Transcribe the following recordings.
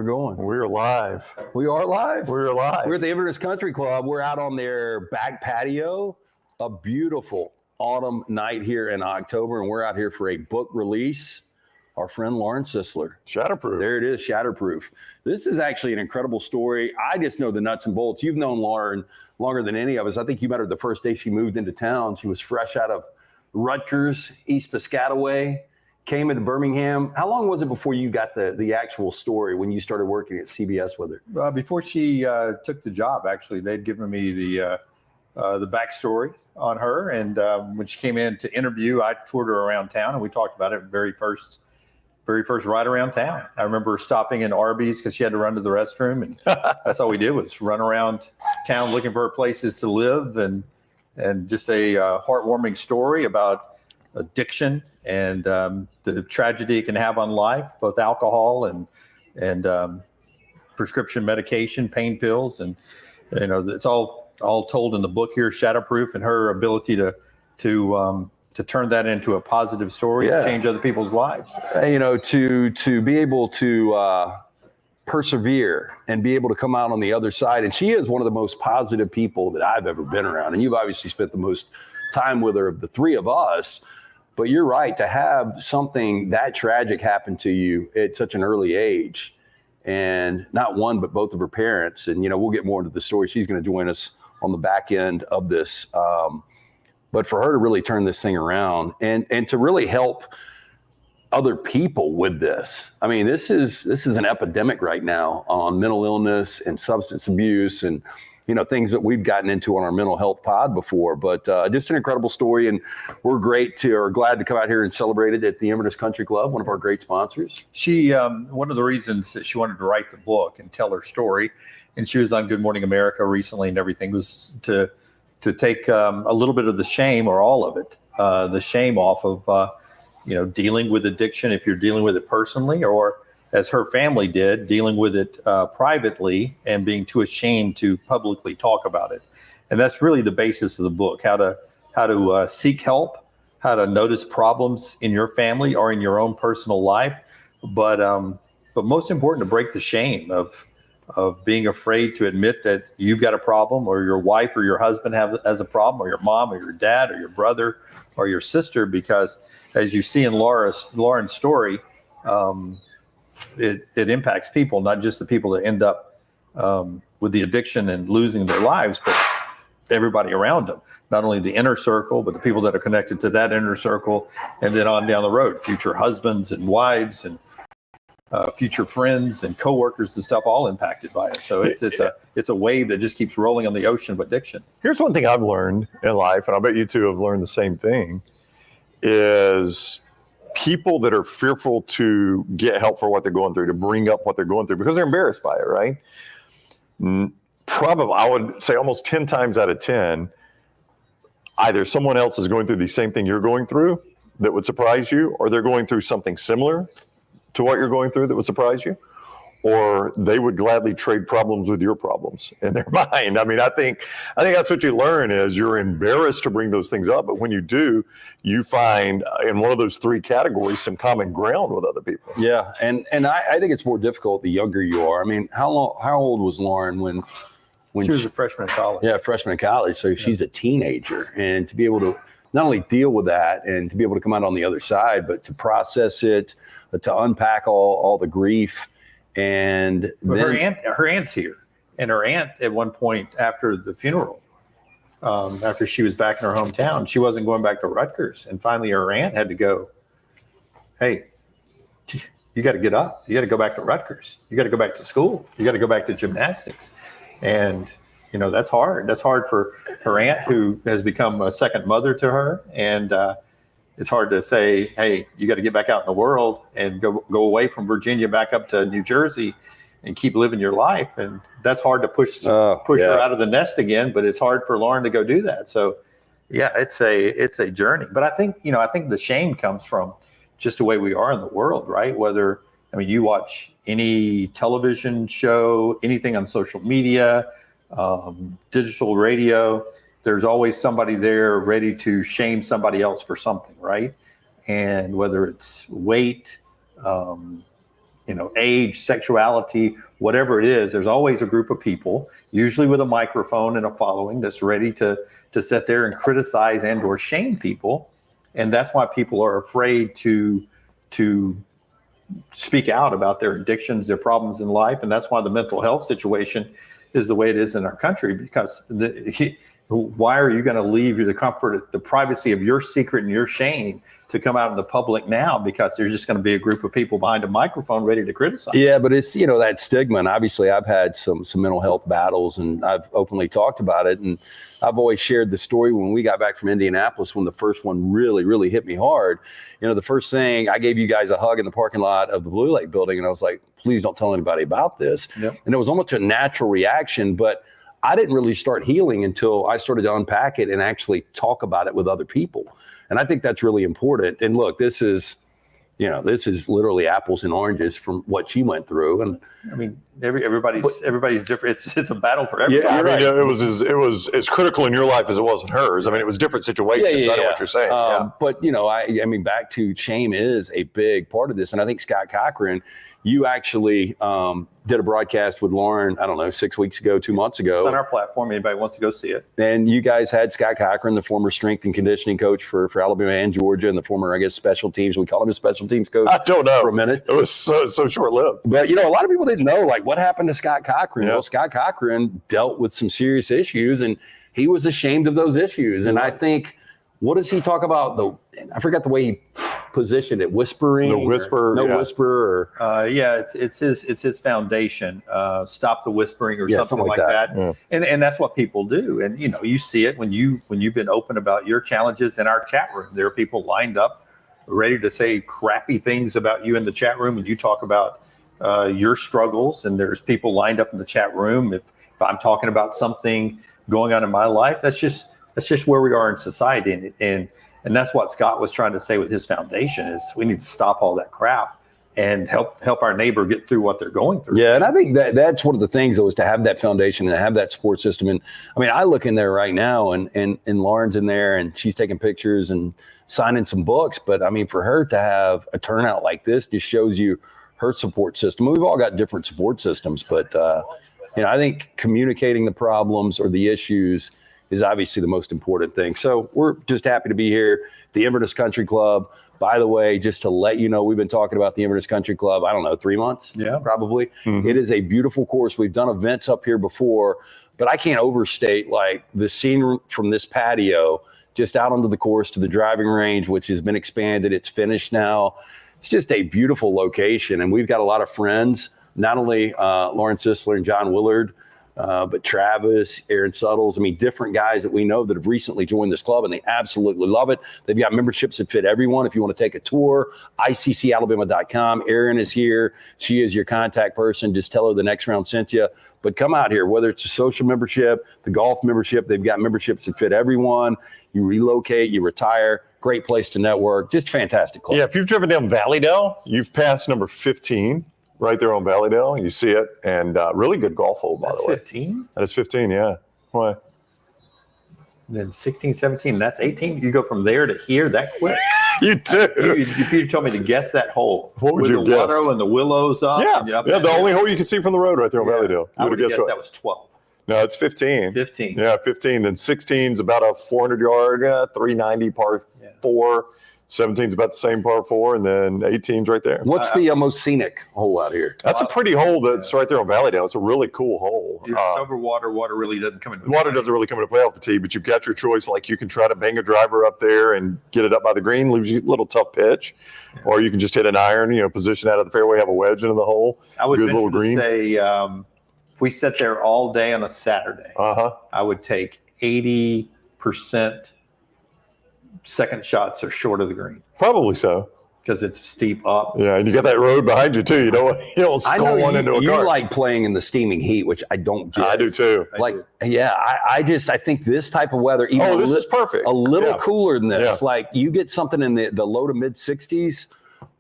going. We're live. We are live. We're live. We're at the Inverness Country Club. We're out on their back patio. A beautiful autumn night here in October, and we're out here for a book release. Our friend Lauren Sisler. Shatterproof. There it is, Shatterproof. This is actually an incredible story. I just know the nuts and bolts. You've known Lauren longer than any of us. I think you met her the first day she moved into town. She was fresh out of Rutgers, East Piscataway. Came into Birmingham. How long was it before you got the actual story when you started working at CBS with her? Before she took the job, actually, they'd given me the backstory on her. And when she came in to interview, I toured her around town, and we talked about it very first ride around town. I remember stopping in Arby's because she had to run to the restroom, and that's all we did was run around town looking for places to live, and just a heartwarming story about addiction and the tragedy it can have on life, both alcohol and prescription medication, pain pills, and it's all told in the book here, Shatterproof, and her ability to turn that into a positive story and change other people's lives. To be able to persevere and be able to come out on the other side. And she is one of the most positive people that I've ever been around. And you've obviously spent the most time with her of the three of us. But you're right, to have something that tragic happen to you at such an early age, and not one, but both of her parents. And, we'll get more into the story. She's going to join us on the back end of this. But for her to really turn this thing around and to really help other people with this. I mean, this is an epidemic right now on mental illness and substance abuse and, things that we've gotten into on our mental health pod before, but just an incredible story. And we're glad to come out here and celebrate it at the Inverness Country Club, one of our great sponsors. She, one of the reasons that she wanted to write the book and tell her story, and she was on Good Morning America recently and everything, was to take a little bit of the shame, or all of it, the shame off of, dealing with addiction, if you're dealing with it personally, or as her family did, dealing with it privately and being too ashamed to publicly talk about it. And that's really the basis of the book, how to seek help, how to notice problems in your family or in your own personal life. But most important, to break the shame of being afraid to admit that you've got a problem, or your wife or your husband has a problem, or your mom or your dad or your brother or your sister, because as you see in Lauren's story, it impacts people, not just the people that end up with the addiction and losing their lives, but everybody around them. Not only the inner circle, but the people that are connected to that inner circle, and then on down the road, future husbands and wives and future friends and coworkers and stuff, all impacted by it. So it's a wave that just keeps rolling on the ocean of addiction. Here's one thing I've learned in life, and I bet you two have learned the same thing, is people that are fearful to get help for what they're going through, to bring up what they're going through because they're embarrassed by it, right? Probably, I would say almost 10 times out of 10, either someone else is going through the same thing you're going through that would surprise you, or they're going through something similar to what you're going through that would surprise you, or they would gladly trade problems with your problems in their mind. I mean, I think that's what you learn, is you're embarrassed to bring those things up, but when you do, you find in one of those three categories some common ground with other people. Yeah, and I think it's more difficult the younger you are. I mean, how old was Lauren when she was a freshman in college? Yeah, freshman in college. So she's a teenager, and to be able to not only deal with that and to be able to come out on the other side, but to process it, to unpack all the grief. And then her aunt's here, and her aunt at one point after the funeral, after she was back in her hometown, she wasn't going back to Rutgers, and finally her aunt had to go, "Hey, you got to get up. You got to go back to Rutgers. You got to go back to school. You got to go back to gymnastics." And that's hard. That's hard for her aunt, who has become a second mother to her, and it's hard to say, hey, you got to get back out in the world and go away from Virginia back up to New Jersey and keep living your life. And that's hard to push her out of the nest again, but it's hard for Lauren to go do that. So yeah, it's a journey. But I think the shame comes from just the way we are in the world, right? You watch any television show, anything on social media, digital radio, there's always somebody there ready to shame somebody else for something, right? And whether it's weight, age, sexuality, whatever it is, there's always a group of people, usually with a microphone and a following, that's ready to sit there and criticize and or shame people. And that's why people are afraid to speak out about their addictions, their problems in life. And that's why the mental health situation is the way it is in our country, because why are you going to leave the comfort, the privacy of your secret and your shame to come out in the public now, because there's just going to be a group of people behind a microphone ready to criticize? Yeah, but it's, that stigma. And obviously I've had some mental health battles, and I've openly talked about it. And I've always shared the story when we got back from Indianapolis, when the first one really, really hit me hard. The first thing, I gave you guys a hug in the parking lot of the Blue Lake building. And I was like, please don't tell anybody about this. Yep. And it was almost a natural reaction, but I didn't really start healing until I started to unpack it and actually talk about it with other people. And I think that's really important. And look, this is literally apples and oranges from what she went through. And I mean, everybody's different. It's a battle for everybody. Yeah, I mean, it was as critical in your life as it was in hers. I mean, it was different situations. Yeah. I know what you're saying. But I mean, back to shame is a big part of this. And I think Scott Cochran, you actually did a broadcast with Lauren, I don't know, 6 weeks ago, 2 months ago. It's on our platform. Anybody wants to go see it. And you guys had Scott Cochran, the former strength and conditioning coach for Alabama and Georgia, and the former, I guess, special teams. We call him a special teams coach. I don't know. For a minute. It was so short-lived. But, a lot of people didn't know, like, what happened to Scott Cochran? Yeah. Well, Scott Cochran dealt with some serious issues, and he was ashamed of those issues. And I think, what does he talk about? I forgot the way he positioned it. Whispering. The whisper. Whisper. It's his foundation. Stop the whispering or something like that. Yeah. And that's what people do. And you see it when you've been open about your challenges in our chat room. There are people lined up ready to say crappy things about you in the chat room, and you talk about your struggles. And there's people lined up in the chat room. If I'm talking about something going on in my life, that's just where we are in society. And that's what Scott was trying to say with his foundation, is we need to stop all that crap and help our neighbor get through what they're going through. Yeah, and I think that's one of the things, though, is to have that foundation and have that support system. And I mean, I look in there right now, and Lauren's in there, and she's taking pictures and signing some books. But I mean, for her to have a turnout like this just shows you her support system. We've all got different support systems, but I think communicating the problems or the issues is obviously the most important thing. So we're just happy to be here at the Inverness Country Club. By the way, just to let you know, we've been talking about the Inverness Country Club, I don't know, 3 months? Yeah. Probably. Mm-hmm. It is a beautiful course. We've done events up here before, but I can't overstate like the scene from this patio just out onto the course to the driving range, which has been expanded. It's finished now. It's just a beautiful location. And we've got a lot of friends, not only Lauren Sisler and John Willard, but Travis, Aaron Suttles, I mean, different guys that we know that have recently joined this club, and they absolutely love it. They've got memberships that fit everyone. If you want to take a tour, iccalabama.com. Aaron is here. She is your contact person. Just tell her the next round sent you. But come out here, whether it's a social membership, the golf membership, they've got memberships that fit everyone. You relocate, you retire. Great place to network. Just fantastic club. Yeah, if you've driven down Valleydale, you've passed number 15. Right there on Valleydale, you see it, and really good golf hole, by the way. 15? That is 15, yeah. Why? Then 16, 17, that's 18? You go from there to here that quick? You do. If you told me to guess that hole, What would with you the have guessed? water and the willows up. and Yeah, up the there. only hole you can see from the road right there on Valleydale. I You would would have have guessed guessed that what? was 12. No, it's 15. 15. Yeah, 15. Then 16's about a 400-yard, 390 par 4. 17's about the same par 4, and then 18's right there. What's the most scenic hole out here? That's a pretty hole that's right there on Valleydale. It's a really cool hole. It's over water. Water really doesn't come into Water doesn't really come into play off the tee, but you've got your choice. Like you can try to bang a driver up there and get it up by the green, leaves you a little tough pitch, or you can just hit an iron, position out of the fairway, have a wedge into the hole. I would good little venture to green. say if we sat there all day on a Saturday, I would take 80% second shots are short of the green Probably so. because it's steep up. Yeah, and you got that road behind you too. You don't I skull know one into a you car. like playing in the steaming heat, which I don't get. I do too. I think this type of weather, even This is perfect. a little Yeah. cooler than this. Yeah. Like you get something in the low to mid 60s,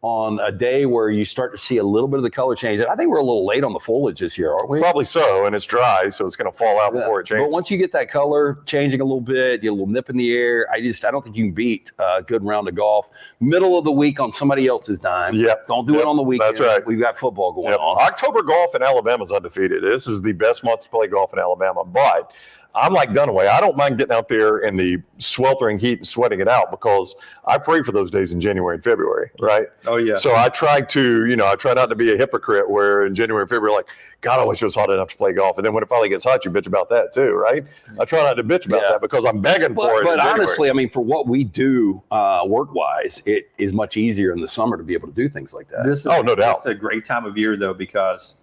on a day where you start to see a little bit of the color change. And I think we're a little late on the foliage this year, aren't we? Probably so, and it's dry, so it's going to fall out before it changes. But once you get that color changing a little bit, you get a little nip in the air. I don't think you can beat a good round of golf. Middle of the week on somebody else's dime. Yep. Don't do it on the weekend. That's right. We've got football going on. October golf in Alabama is undefeated. This is the best month to play golf in Alabama, but I'm like Dunaway. I don't mind getting out there in the sweltering heat and sweating it out because I pray for those days in January and February, right? Oh, yeah. So I try to, I try not to be a hypocrite where in January and February, like, God, I wish it was hot enough to play golf. And then when it finally gets hot, you bitch about that too, right? I try not to bitch about that because I'm begging for it. But honestly, I mean, for what we do work-wise, it is much easier in the summer to be able to do things like that. No doubt. It's a great time of year, though, because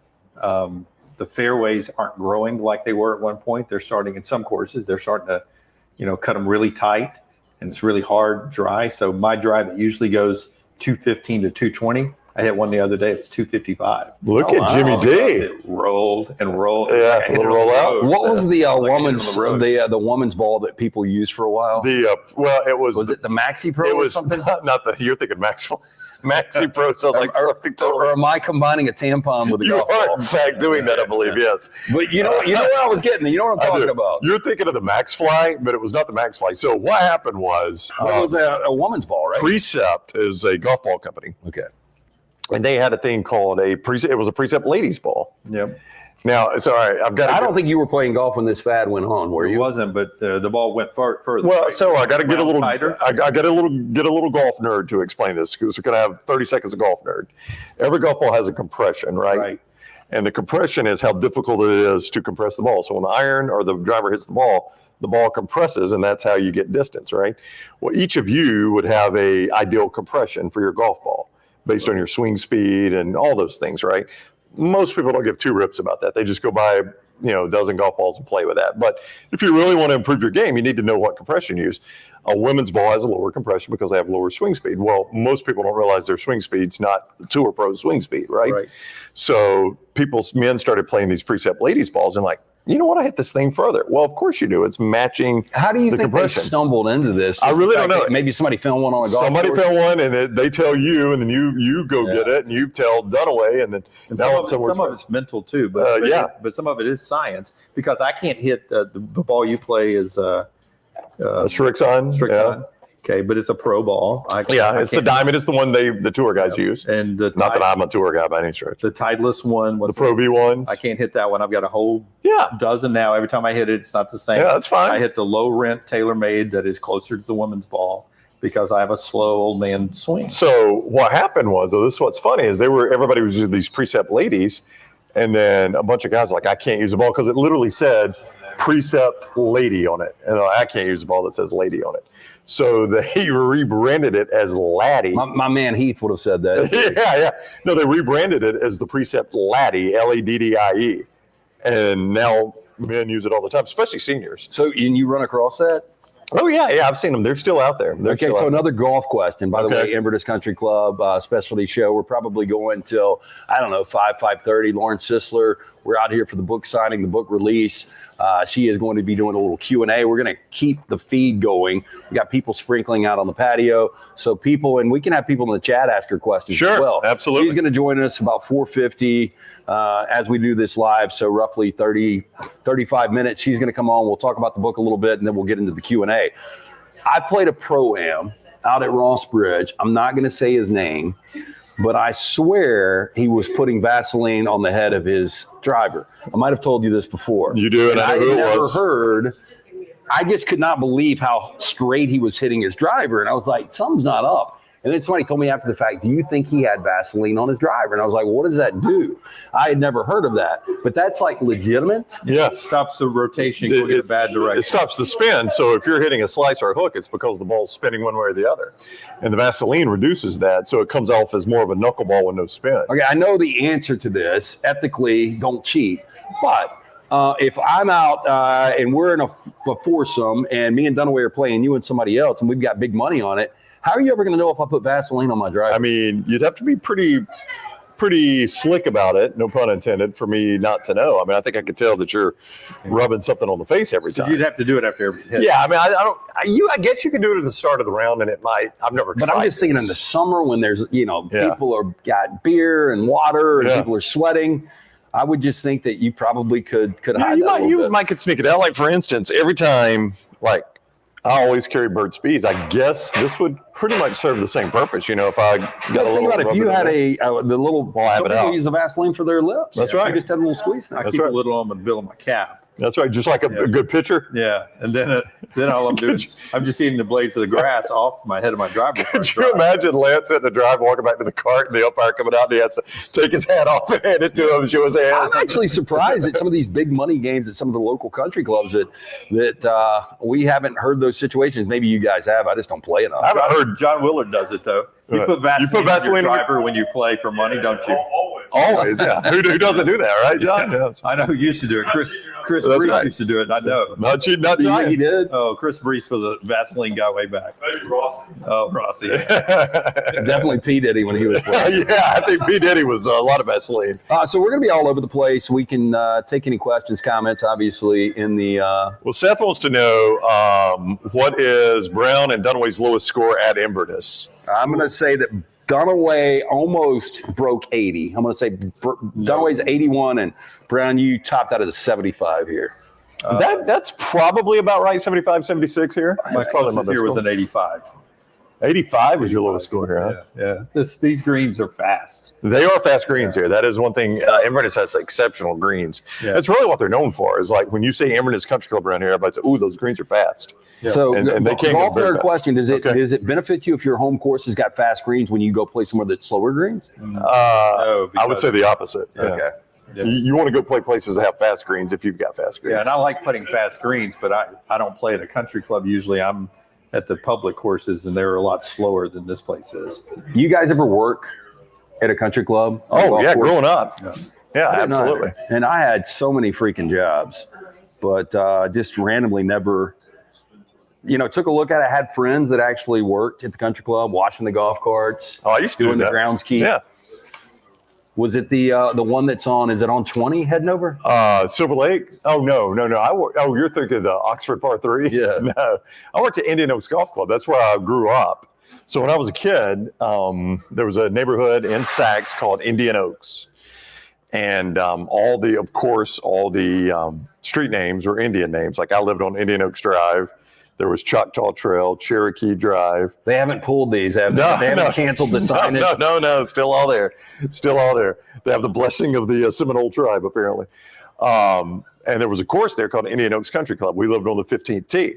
the fairways aren't growing like they were at one point. They're starting, in some courses, they're starting to, cut them really tight, and it's really hard, dry. So my drive, it usually goes 215 to 220. I hit one the other day. It was 255. Look at Jimmy D. It rolled and rolled. Yeah, it'll roll out. What was the woman's ball that people used for a while? Was it the Maxi Pro it or was something? Not the, you're thinking Maxi Pro sounds like something totally. Or am I combining a tampon with a You golf are, ball? in fact, doing that, I believe, yes. But you know what I was getting? You know what I'm talking about? You're thinking of the Max Fly, but it was not the Max Fly. So what happened was... it was a woman's ball, right? Precept is a golf ball company. Okay. And they had a thing called it was a Precept ladies ball. Yep. Now, it's all right. I don't think you were playing golf when this fad went on, were you? It wasn't, but the ball went further. Well, so I got to get a little tighter. I got to get a little golf nerd to explain this because we're going to have 30 seconds of golf nerd. Every golf ball has a compression, right? Right. And the compression is how difficult it is to compress the ball. So when the iron or the driver hits the ball compresses, and that's how you get distance, right? Well, each of you would have a ideal compression for your golf ball based on your swing speed and all those things, right? Most people don't give two rips about that. They just go buy, a dozen golf balls and play with that. But if you really want to improve your game, you need to know what compression to use. A women's ball has a lower compression because they have lower swing speed. Well, most people don't realize their swing speed's not the Tour Pro swing speed, right? So men started playing these Precept ladies balls and like, you know what? I hit this thing further. Well, of course you do. It's matching. How do you think compression. they stumbled into this? I really don't know. Maybe somebody filmed one on a golf Somebody course? filmed one, and they tell you, and then you go get it, and you tell Dunaway, and then some of it's mental too, but but some of it is science because I can't hit the ball you play is Strixon. Yeah. Okay, but it's a pro ball. It's the diamond. It's the one the tour guys use. And not that I'm a tour guy by any stretch. The Titleist one, the Pro V ones. I can't hit that one. I've got a whole dozen now. Every time I hit it, it's not the same. Yeah, that's fine. I hit the low rent TaylorMade that is closer to the woman's ball because I have a slow old man swing. So what happened was, this is what's funny is everybody was using these Precept ladies, and then a bunch of guys were like, I can't use the ball because it literally said Precept lady on it, and I can't use the ball that says lady on it. So they rebranded it as Laddie. My man Heath would have said that. Yeah. No, they rebranded it as the Precept Laddie, Laddie. And now men use it all the time, especially seniors. So, and you run across that? Oh, yeah. I've seen them. They're still out there. So another golf question. By the way, Inverness Country Club specialty show. We're probably going till, 5:30. Lauren Sisler, we're out here for the book signing, the book release. She is going to be doing a little Q&A. We're going to keep the feed going. We got people sprinkling out on the patio. So and we can have people in the chat ask her questions as well. Absolutely. She's going to join us about 4:50 as we do this live. So roughly 35 minutes. She's going to come on. We'll talk about the book a little bit, and then we'll get into the Q&A. I played a Pro-Am out at Ross Bridge. I'm not going to say his name, but I swear he was putting Vaseline on the head of his driver. I might have told you this before. You do, and I never heard. I just could not believe how straight he was hitting his driver, and I was like, something's not up. And then somebody told me after the fact, do you think he had Vaseline on his driver? And I was like, well, what does that do? I had never heard of that. But that's like legitimate? Yeah. It stops the rotation going in a bad direction. It stops the spin. So if you're hitting a slice or a hook, it's because the ball's spinning one way or the other. And the Vaseline reduces that. So it comes off as more of a knuckleball with no spin. Okay, I know the answer to this. Ethically, don't cheat. But if I'm out and we're in a foursome and me and Dunaway are playing you and somebody else and we've got big money on it, how are you ever going to know if I put Vaseline on my driver? I mean, you'd have to be pretty pretty slick about it, no pun intended, for me not to know. I mean, I think I could tell that you're rubbing something on the face every time. You'd have to do it after every hit. Yeah, I mean, I guess you could do it at the start of the round, and it might. I've never tried. But I'm just thinking in the summer when there's, people are got beer and water and people are sweating. I would just think that you probably could hide that a little bit. Might could sneak it out. Like, for instance, every time, like, I always carry Burt's Bees. I guess this would pretty much serve the same purpose. If I got a little. Think about if you had the little. Well, I have it out. Use the Vaseline for their lips. That's right. You just had a little squeeze. I keep a little on the bill of my cap. That's right. Just like a good pitcher. Yeah, and then all I'm doing is I'm just eating the blades of the grass off my head of my driver. Could you imagine Lance sitting in the drive, walking back to the cart, and the umpire coming out, and he has to take his hat off and hand it to him, show his hand? I'm actually surprised at some of these big money games at some of the local country clubs that we haven't heard those situations. Maybe you guys have. I just don't play enough. I haven't heard. John Willard does it though. You put Vaseline on your driver when you play for money, don't you? Always, yeah. Who doesn't do that, right, John? Yeah. I know who used to do it. Chris Brees used to do it. I know. Not cheating, not trying. He did. Oh, Chris Brees was a Vaseline guy way back. Maybe Rossi. Oh, Rossi. Definitely P. Diddy when he was playing. Yeah, I think P. Diddy was a lot of Vaseline. So we're going to be all over the place. We can take any questions, comments, obviously, in the. Well, Seth wants to know what is Brown and Dunaway's lowest score at Inverness? I'm going to say that Dunaway almost broke 80. I'm going to say Dunaway's 81, and Brown, you topped out at a 75 here. That's probably about right, 75, 76 here. My closest here was an 85. 85 was your lowest score here, huh? Yeah. These greens are fast. They are fast greens here. That is one thing. Inverness has exceptional greens. Yeah. That's really what they're known for. Is like when you say Inverness Country Club around here, everybody says, "Ooh, those greens are fast." Yeah. So, and they can't golf go nerd question: Does it benefit you if your home course has got fast greens when you go play somewhere that's slower greens? No, I would say the opposite. Okay. Yeah. You want to go play places that have fast greens if you've got fast greens. Yeah, and I like putting fast greens, but I don't play at a country club. Usually, I'm at the public courses, and they're a lot slower than this place is. You guys ever work at a country club? Oh, yeah, growing up. Yeah, absolutely. And I had so many freaking jobs, but just randomly never, took a look at it. I had friends that actually worked at the country club, washing the golf carts. Oh, I used to doing do the grounds keep. Yeah. Was it the one that's on? Is it on 20 heading over? Silver Lake? Oh no! You're thinking of the Oxford Par 3? Yeah. No, I worked at Indian Oaks Golf Club. That's where I grew up. So when I was a kid, there was a neighborhood in Sax called Indian Oaks, and all the street names were Indian names. Like I lived on Indian Oaks Drive. There was Choctaw Trail, Cherokee Drive. They haven't pulled these, have they? They haven't canceled the signage? No, still all there. Still all there. They have the blessing of the Seminole tribe, apparently. And there was a course there called Indian Oaks Country Club. We lived on the 15th tee.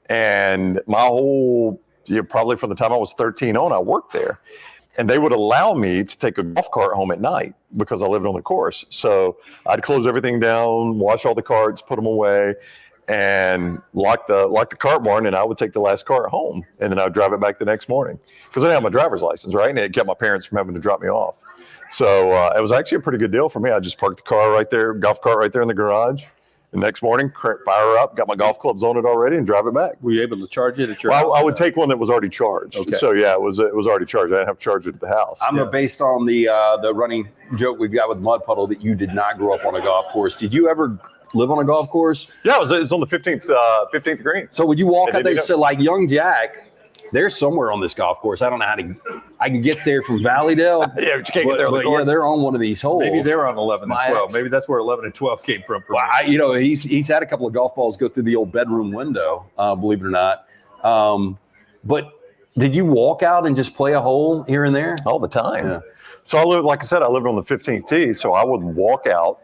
And my whole, probably from the time I was 13 on, I worked there. And they would allow me to take a golf cart home at night because I lived on the course. So I'd close everything down, wash all the carts, put them away, and lock the cart barn, and I would take the last cart home, and then I would drive it back the next morning because I didn't have my driver's license, right? And it kept my parents from having to drop me off. So it was actually a pretty good deal for me. I just parked the car right there, golf cart right there in the garage. The next morning, fire up, got my golf clubs on it already, and drive it back. Were you able to charge it at your house? I would take one that was already charged. Okay. So yeah, it was already charged. I didn't have to charge it at the house. Based on the running joke we've got with Mud Puddle that you did not grow up on a golf course. Did you ever live on a golf course? Yeah, it was on the 15th green. So would you walk out there? So like young Jack, they're somewhere on this golf course. I don't know I can get there from Valleydale. Yeah, but you can't get there on the course. Yeah, they're on one of these holes. Maybe they're on 11 and 12. Maybe that's where 11 and 12 came from. He's had a couple of golf balls go through the old bedroom window, believe it or not. But did you walk out and just play a hole here and there? All the time. Yeah. So I lived on the 15th tee, so I would walk out,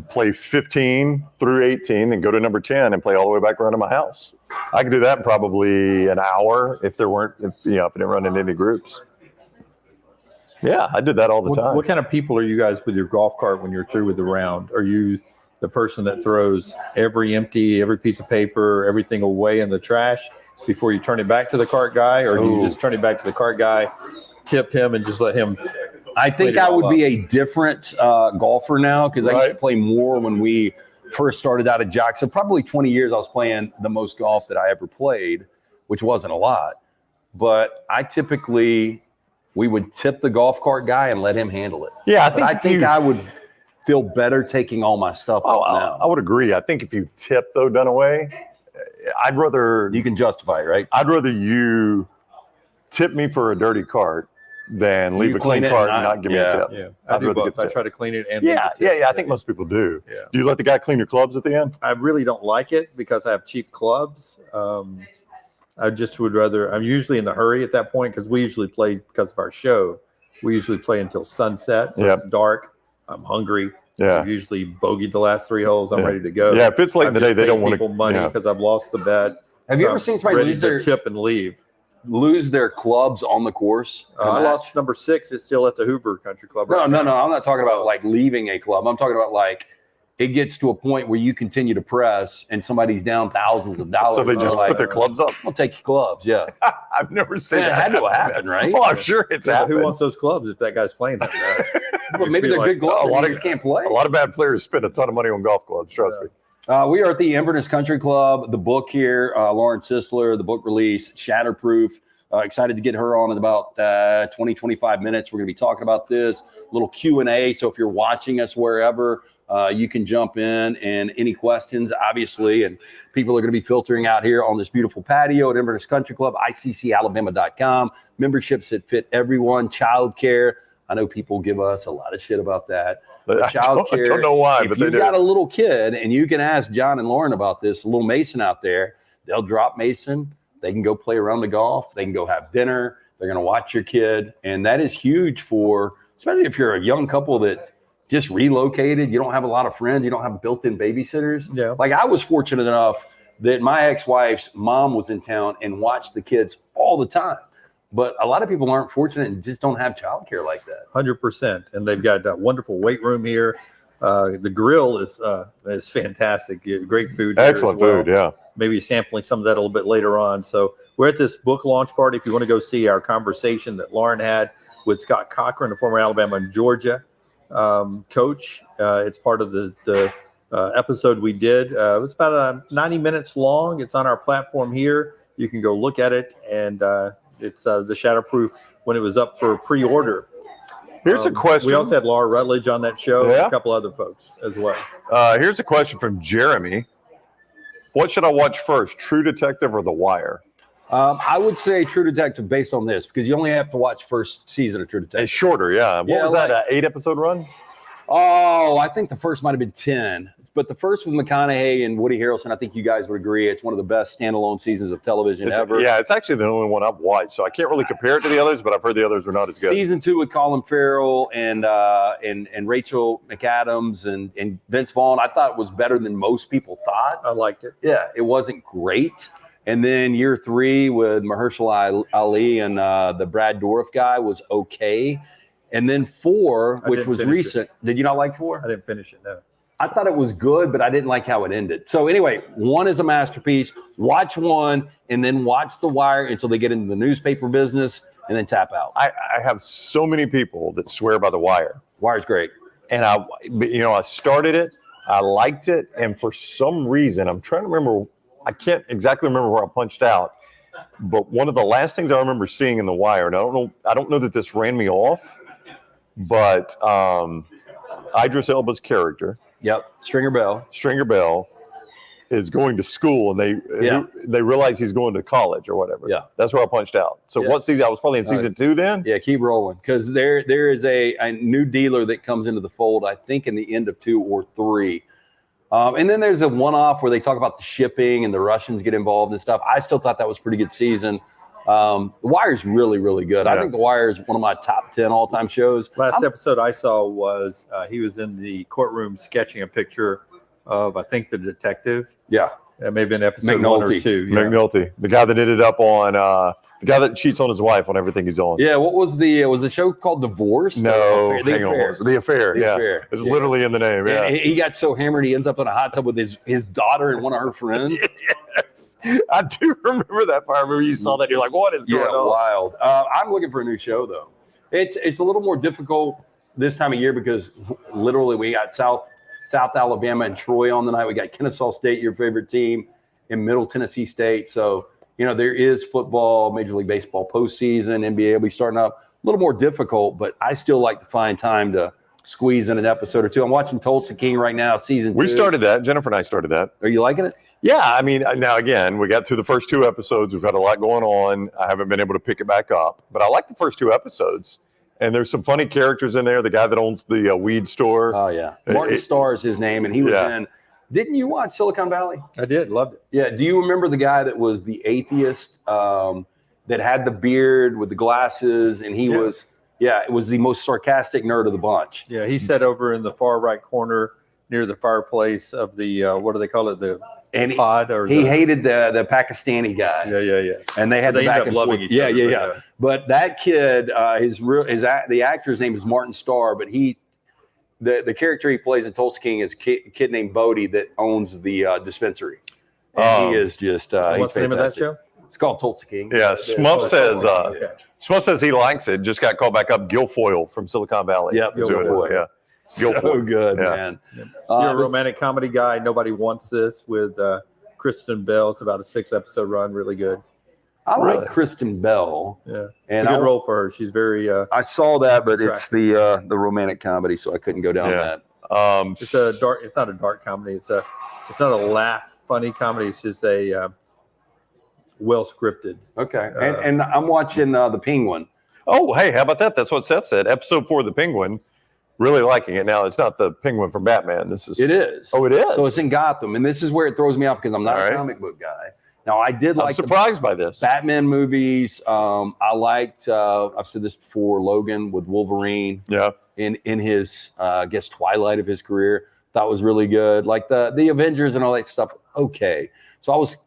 play 15 through 18, then go to number 10 and play all the way back around to my house. I could do that in probably an hour if I didn't run into any groups. Yeah, I did that all the time. What kind of people are you guys with your golf cart when you're through with the round? Are you the person that throws every piece of paper, everything away in the trash before you turn it back to the cart guy? Or do you just turn it back to the cart guy, tip him, and just let him? I think I would be a different golfer now because I used to play more when we first started out at Jock. So probably 20 years I was playing the most golf that I ever played, which wasn't a lot. But I typically we would tip the golf cart guy and let him handle it. Yeah, I think I would feel better taking all my stuff up now. I would agree. I think if you tip, though, Dunaway, I'd rather... You can justify it, right? I'd rather you tip me for a dirty cart than leave a clean cart and not give me a tip. Yeah, I do both. I try to clean it and leave the tip. I think most people do. Yeah. Do you let the guy clean your clubs at the end? I really don't like it because I have cheap clubs. I just would rather. I'm usually in the hurry at that point because we usually play because of our show. We usually play until sunset, so it's dark. I'm hungry. Yeah. I've usually bogeyed the last 3 holes. I'm ready to go. Yeah, if it's late in the day, they don't want people money because I've lost the bet. Have you ever seen somebody lose their tip and lose their clubs on the course? I lost number 6. It's still at the Hoover Country Club. No. I'm not talking about like leaving a club. I'm talking about like it gets to a point where you continue to press and somebody's down thousands of dollars. So they just put their clubs up? I'll take your clubs, yeah. I've never seen that. It had to happen, right? Well, I'm sure it's happened. Who wants those clubs if that guy's playing that bad? Well, maybe they're good gloves. A lot of guys can't play. A lot of bad players spend a ton of money on golf clubs, trust me. We are at the Inverness Country Club. The book here, Lauren Sisler, the book release, Shatterproof. Excited to get her on in about 20, 25 minutes. We're going to be talking about this, little Q&A. So if you're watching us wherever, you can jump in and any questions, obviously. And people are going to be filtering out here on this beautiful patio at Inverness Country Club, iccalabama.com. Memberships that fit everyone, childcare. I know people give us a lot of shit about that. I don't know why, but they do. If you've got a little kid and you can ask John and Lauren about this, a little Mason out there, they'll drop Mason. They can go play around the golf. They can go have dinner. They're going to watch your kid. And that is huge for, especially if you're a young couple that just relocated. You don't have a lot of friends. You don't have built-in babysitters. Yeah. Like I was fortunate enough that my ex-wife's mom was in town and watched the kids all the time. But a lot of people aren't fortunate and just don't have childcare like that. 100%. And they've got a wonderful weight room here. The grill is fantastic. Great food. Excellent food, yeah. Maybe sampling some of that a little bit later on. So we're at this book launch party. If you want to go see our conversation that Lauren had with Scott Cochran, the former Alabama and Georgia coach, it's part of the episode we did. It was about 90 minutes long. It's on our platform here. You can go look at it. And it's the Shatterproof when it was up for pre-order. Here's a question. We also had Laura Rutledge on that show and a couple other folks as well. Here's a question from Jeremy. What should I watch first, True Detective or The Wire? I would say True Detective based on this because you only have to watch first season of True Detective. It's shorter, yeah. What was that, an 8-episode run? Oh, I think the first might have been 10. But the first with McConaughey and Woody Harrelson, I think you guys would agree, it's one of the best standalone seasons of television ever. Yeah, it's actually the only one I've watched, so I can't really compare it to the others, but I've heard the others were not as good. Season 2 with Colin Farrell and Rachel McAdams and Vince Vaughn, I thought was better than most people thought. I liked it. Yeah, it wasn't great. And then year 3 with Mahershala Ali and the Brad Dourif guy was okay. And then 4, which was recent. Did you not like 4? I didn't finish it, no. I thought it was good, but I didn't like how it ended. So anyway, 1 is a masterpiece. Watch 1 and then watch The Wire until they get into the newspaper business and then tap out. I have so many people that swear by The Wire. Wire's great. And I started it. I liked it. And for some reason, I'm trying to remember. I can't exactly remember where I punched out. But one of the last things I remember seeing in The Wire, and I don't know that this ran me off, but Idris Elba's character. Yep, Stringer Bell is going to school, and they realize he's going to college or whatever. Yeah, that's where I punched out. So what season? I was probably in season 2 then. Yeah, keep rolling because there is a new dealer that comes into the fold. I think in the end of 2 or 3, and then there's a one-off where they talk about the shipping and the Russians get involved and stuff. I still thought that was a pretty good season. The Wire's really, really good. Yeah. I think The Wire is one of my top 10 all-time shows. Last episode I saw was he was in the courtroom sketching a picture of, I think, the detective. Yeah. That may have been episode 1 or 2. Yeah. McNulty, the guy that ended up on the guy that cheats on his wife on everything he's on. Yeah, what was the show called Divorce? No, hang on. The Affair. The Affair. It's literally in the name. Yeah. And he got so hammered he ends up in a hot tub with his daughter and one of her friends. Yes, I do remember that part. I remember you saw that. You're like, what is going on? Wild. I'm looking for a new show though. It's a little more difficult this time of year because literally we got South Alabama and Troy on the night. We got Kennesaw State, your favorite team, and Middle Tennessee State. So there is football, Major League Baseball postseason, NBA will be starting up. little more difficult, but I still like to find time to squeeze in an episode or two. I'm watching Tulsa King right now, season 2. We started that. Jennifer and I started that. Are you liking it? Yeah, I mean, now again, we got through the first 2 episodes. We've had a lot going on. I haven't been able to pick it back up, but I like the first 2 episodes. And there's some funny characters in there. The guy that owns the weed store. Oh, yeah. Martin Starr is his name, and he was Yeah. in. Didn't you watch Silicon Valley? I did, loved it. Yeah. Do you remember the guy that was the atheist that had the beard with the glasses, and he was, it was the most sarcastic nerd of the bunch. Yeah, he sat over in the far right corner near the fireplace of the what do they call it, the pod? Or he hated the Pakistani guy. Yeah. And they had the They back ended and up loving forth. each other, Yeah. But that kid, the actor's name is Martin Starr, but the character he plays in Tulsa King is a kid named Bodie that owns the dispensary. And he is just What's he's the name of that fantastic. show? It's called Tulsa King. Yeah, Smuff says Okay. Smuff says he likes it. Just got called back up. Guilfoyle from Silicon Valley. Yep, Is who it is. Guilfoyle. Yeah. So Guilfoyle. good, Yeah. man. You're a romantic comedy guy. Nobody Wants This with Kristen Bell. It's about a 6-episode run. Really good. I like Really? Kristen Bell. Yeah, And it's a good role for her. She's very. I saw that, but it's attractive. the romantic comedy, so I couldn't go down Yeah. that. It's a dark. It's not a dark comedy. It's not a laugh funny comedy. It's just a well scripted. Okay, and I'm watching The Penguin. Oh, hey, how about that? That's what Seth said. Episode 4 of The Penguin. Really liking it. Now, it's not the Penguin from Batman. This is. It is. Oh, it is. So it's in Gotham, and this is where it throws me off because I'm not All a right. comic book guy. Now, I did I'm like the surprised by this. Batman movies. I liked. I've said this before. Logan with Wolverine Yeah. in his I guess twilight of his career. Thought was really good. Like the Avengers and all that stuff. Okay, so I was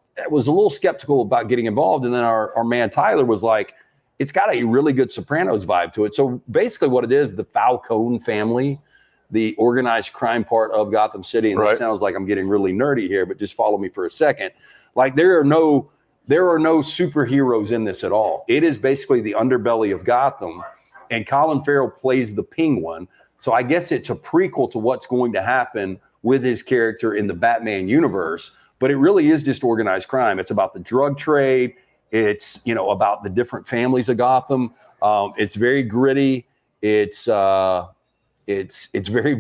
a little skeptical about getting involved, and then our man Tyler was like, it's got a really good Sopranos vibe to it. So basically, what it is, the Falcone family, the organized crime part of Gotham City, and Right. it sounds like I'm getting really nerdy here, but just follow me for a second. Like there are no superheroes in this at all. It is basically the underbelly of Gotham, and Colin Farrell plays the Penguin. So I guess it's a prequel to what's going to happen with his character in the Batman universe. But it really is just organized crime. It's about the drug trade. It's about the different families of Gotham. It's very gritty. It's very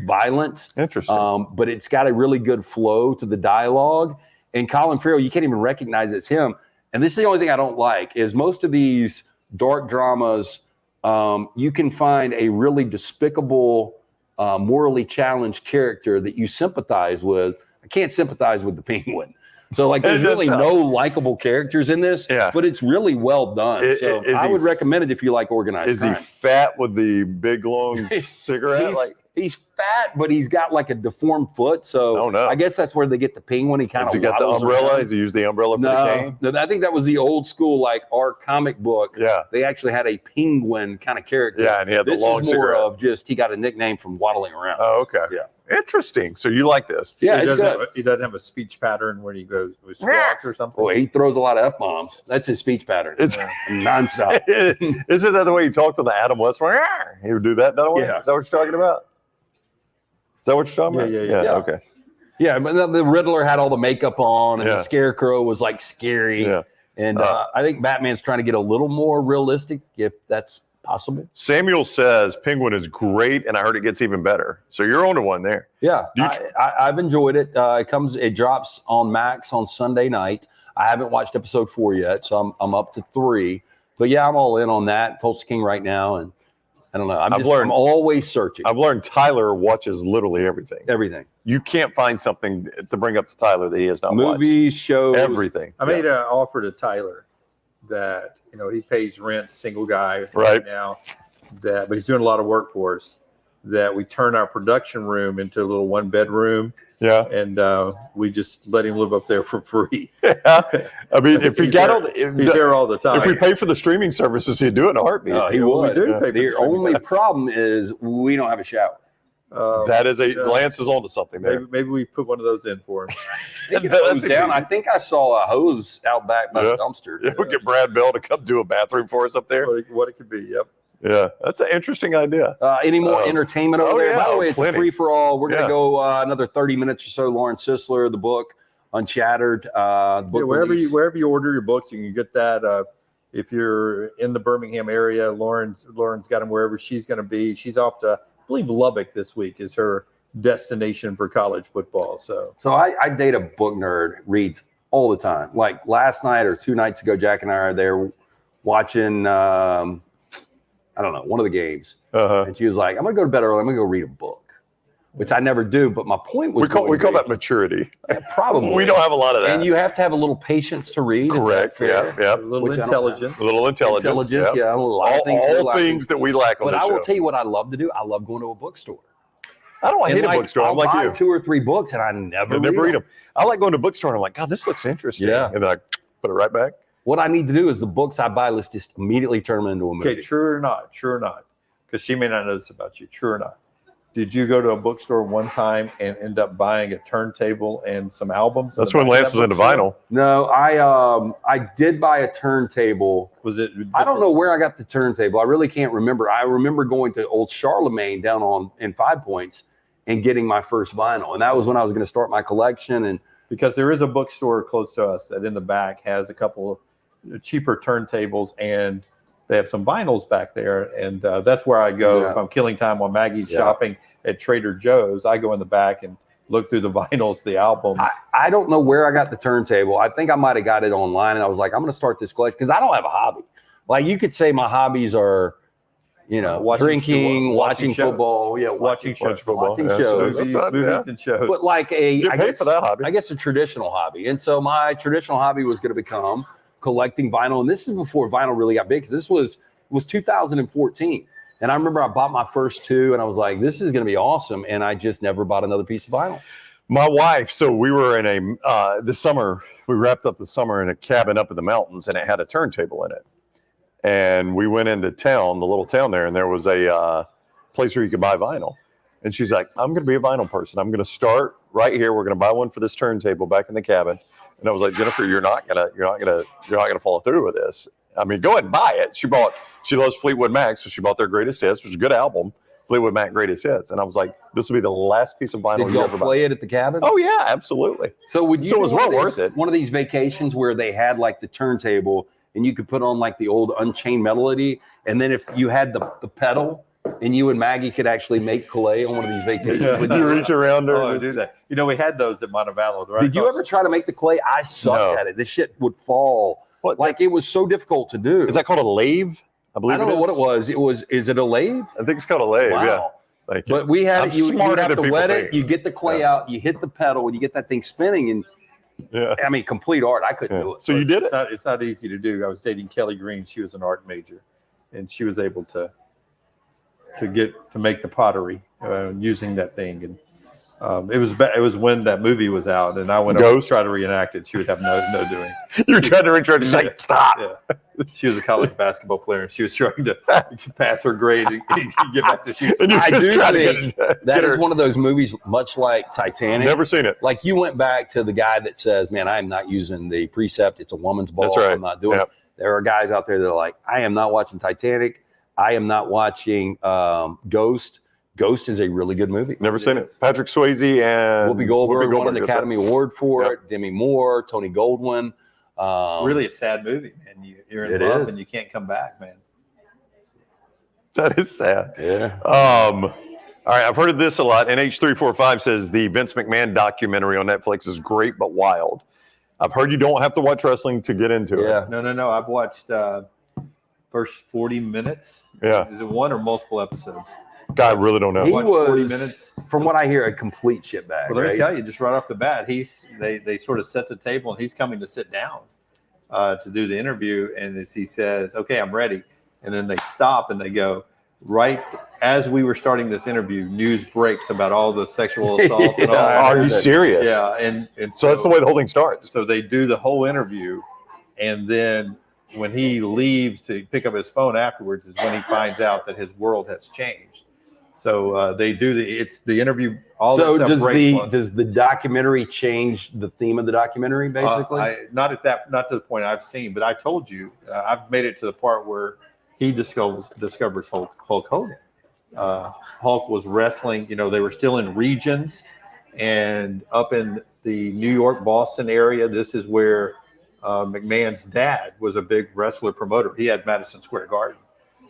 violent. Interesting. But it's got a really good flow to the dialogue. And Colin Farrell, you can't even recognize it's him. And this is the only thing I don't like is most of these dark dramas, you can find a really despicable, morally challenged character that you sympathize with. I can't sympathize with the Penguin. So like there's really no likable characters in this, but it's really well done. So I would recommend it if you like organized crime. Is he fat with the big long cigarette? He's fat, but he's got like a deformed foot. So I guess that's where they get the Penguin. He kind of Has he got the umbrella? Around. Has he used the umbrella for the cane? No, I think that was the old school, like our comic book. Yeah. They actually had a penguin kind of character. Yeah, and he had the long This is more cigarette. of just he got a nickname from waddling around. Oh, okay. Yeah. Interesting. So you like this? Yeah, He doesn't have a speech pattern when he goes with squawks or something. Boy, he throws a lot of F-bombs. That's his speech pattern. It's nonstop. Isn't that the way he talked to the Adam West? He would do that way? Yeah. Is that what you're talking about? Is that what you're talking about? Yeah. Okay. Yeah, but the Riddler had all the makeup on, and Yeah. the Scarecrow was like scary. Yeah. And I think Batman's trying to get a little more realistic, if that's possible. Samuel says Penguin is great, and I heard it gets even better. So you're on to one there. Yeah, I've enjoyed it. It drops on Max on Sunday night. I haven't watched episode 4 yet, so I'm up to 3. But yeah, I'm all in on that. Tulsa King right now, and I don't know. I'm always searching. I've learned Tyler watches literally everything. Everything. You can't find something to bring up to Tyler that he has not watched. Movies, shows, everything. I made an offer to Tyler that he pays rent, single guy Right. now, but he's doing a lot of work for us. That we turn our production room into a little 1-bedroom. Yeah. And we just let him live up there for free. I mean, if he got he's there all the time. If we pay for the streaming services, he'd do it in a heartbeat. He would. We do pay for The the only streaming. problem is we don't have a shower. That is Lance is onto something there. Maybe we put one of those in for him. I think it goes down. I think I saw a hose out back by the dumpster. Yeah, we get Brad Bell to come do a bathroom for us up there. What it could be. Yep. Yeah, that's an interesting idea. Any more entertainment over there? Yeah, By the way, it's plenty. a free-for-all. We're going to go another 30 minutes or so. Lauren Sisler, the book, Unshattered. Book wherever you order your books, you can get that. if you're in the Birmingham area, Lauren's got them wherever she's going to be. She's off to, I believe, Lubbock this week is her destination for college football. So I date a book nerd, reads all the time. Like last night or 2 nights ago, Jack and I are there watching, I don't know, one of the games. And she was like, I'm going to go to bed early. I'm going to go read a book, which I never do. But my point was, we call that maturity. Yeah, probably. We don't have a lot of that. And you have to have a little patience to read. Correct. Yeah. a little intelligence. A little intelligence. Yeah. All things that we lack on But this I will show. tell you what I love to do. I love going to a bookstore. I don't hate a bookstore. I'll I'm like buy you. 2 or 3 books and I never read them. I like going to a bookstore and I'm like, God, this looks interesting. Yeah. And then I put it right back. What I need to do is the books I buy, let's just immediately turn them into a movie. Okay, true or not? Because she may not know this about you. True or not? Did you go to a bookstore one time and end up buying a turntable and some albums? That's when Lance was into vinyl. No, I did buy a turntable. Was it? I don't know where I got the turntable. I really can't remember. I remember going to old Charlemagne down in 5 Points and getting my first vinyl. And that was when I was going to start my collection. And because there is a bookstore close to us that in the back has a couple of cheaper turntables and they have some vinyls back there. And that's where I go. If I'm killing time while Maggie's shopping at Trader Joe's, I go in the back and look through the vinyls, the albums. I don't know where I got the turntable. I think I might have got it online and I was like, I'm going to start this collection because I don't have a hobby. Like you could say my hobbies are, drinking, watching football, watching shows, movies and shows. But like I guess for that hobby. I guess a traditional hobby. And so my traditional hobby was going to become collecting vinyl. And this is before vinyl really got big because this was 2014. And I remember I bought my first 2 and I was like, this is going to be awesome. And I just never bought another piece of vinyl. My wife, so we were in this summer, we wrapped up the summer in a cabin up in the mountains and it had a turntable in it. And we went into town, the little town there, and there was a place where you could buy vinyl. And she's like, I'm going to be a vinyl person. I'm going to start right here. We're going to buy one for this turntable back in the cabin. And I was like, Jennifer, you're not gonna follow through with this. I mean, go ahead and buy it. She loves Fleetwood Mac, so she bought their Greatest Hits, which is a good album, Fleetwood Mac Greatest Hits. And I was like, this will be the last piece of vinyl Did you you ever play buy. it at the cabin? Oh yeah, absolutely. So would you? So it was well worth it. One of these vacations where they had like the turntable and you could put on like the old Unchained Melody, and then if you had the pedal, and you and Maggie could actually make clay on one of these vacations. Would you reach around her? I do that. We had those at Montevallo. Right? Did you ever try to make the clay? I sucked at it. This shit would fall. What? It was so difficult to do. Is that called a lathe? I believe. I don't know what it was. Is it a lathe? I think it's called a lathe. Wow. Yeah. Thank you. But we had you'd have to wet it. Think. You get the clay out. You hit the pedal, and you get that thing spinning. And I mean, complete art. I couldn't do it. So you did it. It's not easy to do. I was dating Kelly Green. She was an art major, and she was able to make the pottery using that thing. And it was when that movie was out, and I went over to try to reenact it. She would have no doing. You were trying to recreate. She's like, stop. Yeah. She was a college basketball player, and she was trying to pass her grade and get back to shooting. I do think that is one of those movies, much like Titanic. Never seen it. Like you went back to the guy that says, "Man, I am not using the precept. It's a woman's ball. That's right. I'm not doing it." There are guys out there that are like, "I am not watching Titanic. I am not watching Ghost." Ghost is a really good movie. Never seen it. Patrick Swayze and Whoopi Goldberg won an Academy Award for it. Demi Moore, Tony Goldwyn. Really a sad movie, man. You're in love and you can't come back, man. That is sad. Yeah. All right, I've heard of this a lot. NH345 says the Vince McMahon documentary on Netflix is great but wild. I've heard you don't have to watch wrestling to get into it. No. I've watched first 40 minutes. Yeah. Is it one or multiple episodes? God, I really don't know. He watched was, 40 minutes. From what I hear, a complete shitbag. Well, let me tell you, just right off the bat, they sort of set the table, and he's coming to sit down to do the interview. And as he says, "Okay, I'm ready," and then they stop and they go, right as we were starting this interview, news breaks about all the sexual assaults and all that. Are you serious? Yeah, and so that's the way the whole thing starts. So they do the whole interview, and then when he leaves to pick up his phone afterwards is when he finds out that his world has changed. So they do the interview. All so that stuff does the documentary change the theme of the documentary basically? Not to the point I've seen, but I told you I've made it to the part where he discovers Hulk Hogan. Hulk was wrestling. They were still in regions, and up in the New York, Boston area, this is where McMahon's dad was a big wrestler promoter. He had Madison Square Garden.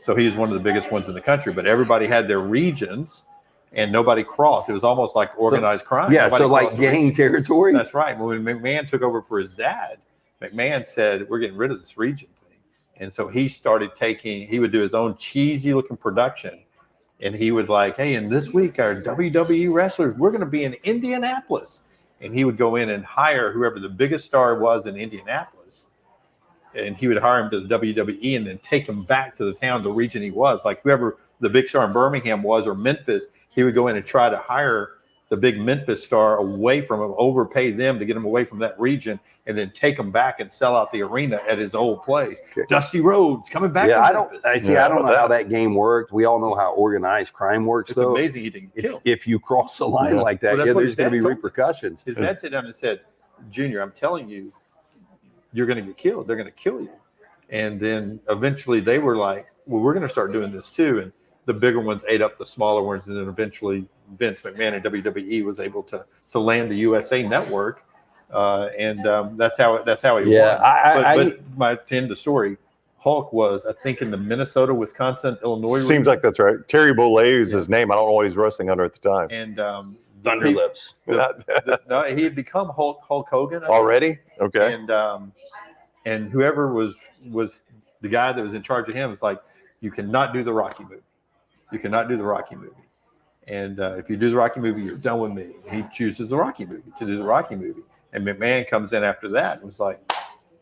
So he was one of the biggest ones in the country, but everybody had their regions and nobody crossed. It was almost like organized crime. Yeah, Nobody so like crossed the gang region. territory. That's right. When McMahon took over for his dad, McMahon said, we're getting rid of this region thing. And so he started he would do his own cheesy looking production. And he would like, hey, and this week our WWE wrestlers, we're going to be in Indianapolis. And he would go in and hire whoever the biggest star was in Indianapolis. And he would hire him to the WWE and then take him back to the town, the region he was. Like whoever the big star in Birmingham was or Memphis, he would go in and try to hire the big Memphis star away from him, overpay them to get him away from that region, and then take him back and sell out the arena at his old place. Okay. Dusty Rhodes coming back to Memphis. I don't know how that game worked. We all know how organized crime works, It's though. amazing he didn't kill him. If you cross a line like that, Well, that's what there's his going to dad be told me. repercussions. His dad sat down and said, Junior, I'm telling you, you're going to get killed. They're going to kill you. And then eventually they were like, well, we're going to start doing this too. And the bigger ones ate up the smaller ones. And then eventually Vince McMahon and WWE was able to land the USA Network. That's how he won. But my to end the story, Hulk was, I think, in the Minnesota, Wisconsin, Illinois. Seems like that's right. Terry Bollea is his name. I don't know what he's wrestling under at the time. And Thunderlips. No, he had become Hulk Hogan Already? Okay. And whoever was the guy that was in charge of him was like, you cannot do the Rocky movie. You cannot do the Rocky movie. And if you do the Rocky movie, you're done with me. He chooses the Rocky movie to do the Rocky movie. And McMahon comes in after that and was like,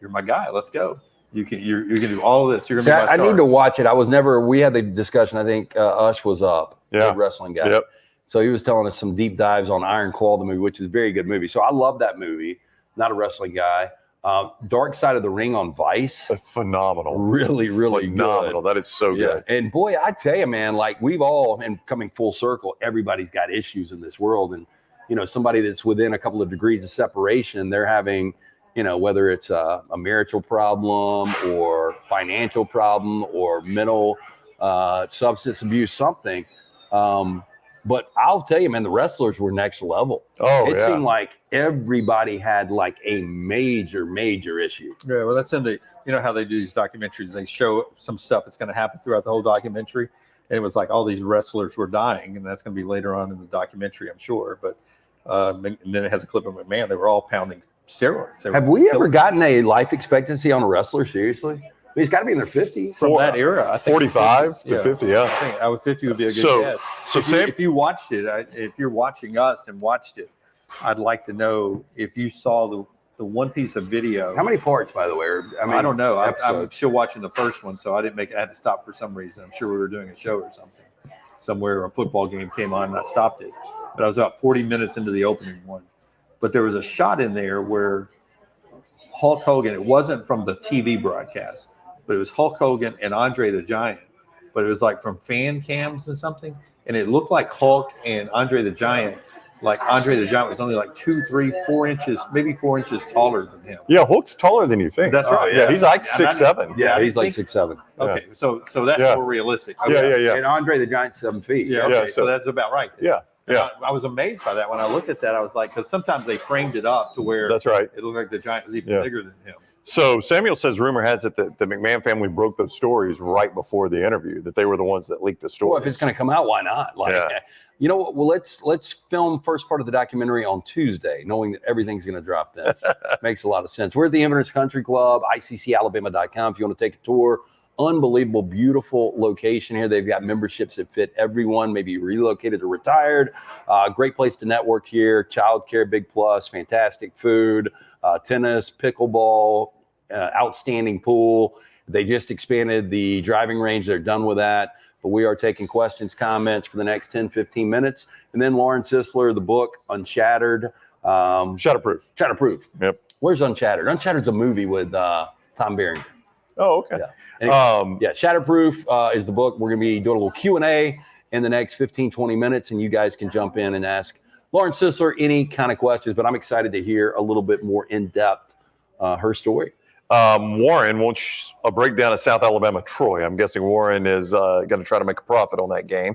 you're my guy. Let's go. You're going to do all of this. You're going to be my star. I need to watch it. We had the discussion. I think Ush was up. Yeah. Big wrestling guy. Yep. So he was telling us some deep dives on Iron Claw, the movie, which is a very good movie. So I love that movie. Not a wrestling guy. Dark Side of the Ring on Vice. Phenomenal. Really, really phenomenal. good. That is so good. And boy, I tell you, man, like we've all, and coming full circle, everybody's got issues in this world. And, somebody that's within a couple of degrees of separation, they're having, whether it's a marital problem or financial problem or mental substance abuse, something. But I'll tell you, man, the wrestlers were next level. It seemed like everybody had like a major, major issue. Yeah, well, that's in the, how they do these documentaries. They show some stuff that's going to happen throughout the whole documentary. And it was like all these wrestlers were dying, and that's going to be later on in the documentary, I'm sure. But and then it has a clip of McMahon. They were all pounding steroids. Have we ever gotten a life expectancy on a wrestler? Seriously? He's got to be in their 50s. From that era, I think 45 to 50, yeah. I think 50 would be a good guess. So if you watched it, if you're watching us and watched it, I'd like to know if you saw the one piece of video. How many parts, by the way? I don't know. I'm still watching the first one, so I had to stop for some reason. I'm sure we were doing a show or something. Somewhere a football game came on and I stopped it. But I was about 40 minutes into the opening one. But there was a shot in there where Hulk Hogan, it wasn't from the TV broadcast, but it was Hulk Hogan and Andre the Giant. But it was like from fan cams and something. And it looked like Hulk and Andre the Giant, like Andre the Giant was only like 2, 3, 4 inches, maybe 4 inches taller than him. Yeah, Hulk's taller than you think. That's right. Yeah, he's like 6'7". Yeah, he's like 6'7". Okay, so that's more realistic. Okay. Yeah. And Andre the Giant's 7 feet. Yeah, okay, so that's about right. Yeah. Yeah. I was amazed by that. When I looked at that, I was like, because sometimes they framed it up to where that's right. It looked like the Giant was even bigger than him. So Samuel says rumor has it that the McMahon family broke those stories right before the interview, that they were the ones that leaked the story. Well, if it's going to come out, why not? You know what? Well, let's film first part of the documentary on Tuesday, knowing that everything's going to drop then. Makes a lot of sense. We're at the Inverness Country Club, iccalabama.com. If you want to take a tour, unbelievable, beautiful location here. They've got memberships that fit everyone, maybe relocated or retired. Great place to network here. Childcare, big plus, fantastic food, tennis, pickleball, outstanding pool. They just expanded the driving range. They're done with that. But we are taking questions, comments for the next 10, 15 minutes. And then Lauren Sisler, the book, Unshattered. Shatterproof. Shatterproof. Yep. Where's Unshattered? Unshattered's a movie with Tom Barrington. Oh, okay. Yeah. Shatterproof is the book. We're going to be doing a little Q&A in the next 15, 20 minutes, and you guys can jump in and ask Lauren Sisler any kind of questions, but I'm excited to hear a little bit more in-depth her story. Warren wants a breakdown of South Alabama Troy. I'm guessing Warren is going to try to make a profit on that game.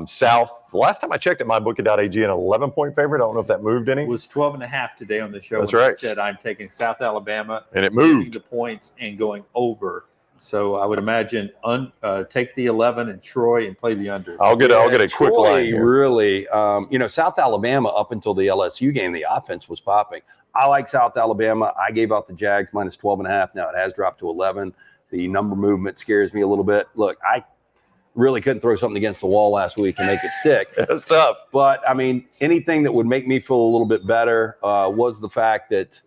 South, the last time I checked at mybookie.ag, an 11-point favorite. I don't know if that moved any. It was 12.5 today on the show. That's when right. I said I'm taking South Alabama. And it giving moved. the points and going over. So I would imagine take the 11 and Troy and play the under. I'll get a quick Troy line here. really, South Alabama up until the LSU game, the offense was popping. I like South Alabama. I gave out the Jags minus 12.5. Now it has dropped to 11. The number movement scares me a little bit. Look, I really couldn't throw something against the wall last week and make it stick. It's tough. But, I mean, anything that would make me feel a little bit better was the fact that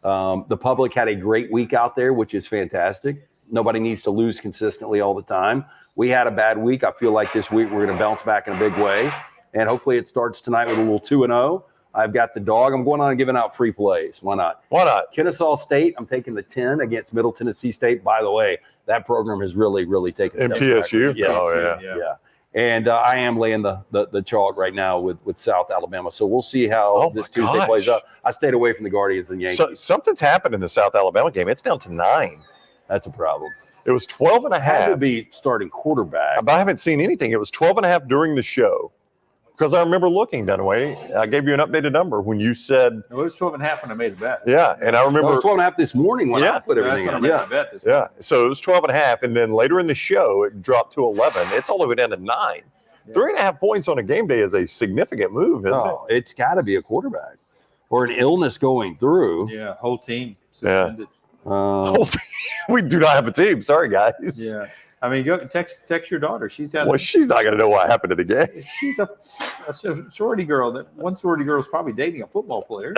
the public had a great week out there, which is fantastic. Nobody needs to lose consistently all the time. We had a bad week. I feel like this week we're going to bounce back in a big way. And hopefully it starts tonight with a little 2-0. I've got the dog. I'm going on and giving out free plays. Why not? Why not? Kennesaw State, I'm taking the 10 against Middle Tennessee State. By the way, that program has really, really taken steps MTSU? backwards. Yeah. Oh, Yeah. And I am laying the chalk right now with South Alabama. So we'll see how this Tuesday plays out. I stayed away from the Guardians and Yankees. So something's happened in the South Alabama game. It's down to 9. That's a problem. It was 12.5. Had to be starting quarterback. But I haven't seen anything. It was 12.5 during the show. Because I remember looking, Dunaway, I gave you an updated number when you said. It was 12.5 when I made the bet. Yeah, and I remember. It was 12.5 this morning when I put everything That's in. when I made the bet this morning. Yeah, so it was 12.5, and then later in the show, it dropped to 11. It's all the way down to 9. Yeah. 3.5 points on a game day is a significant move, isn't it? It's got to be a quarterback or an illness going through. Yeah, whole team suspended. We do not have a team. Sorry, guys. Yeah. I mean, go text your daughter. She's not going to know what happened to the game. She's a sorority girl. That one sorority girl is probably dating a football player.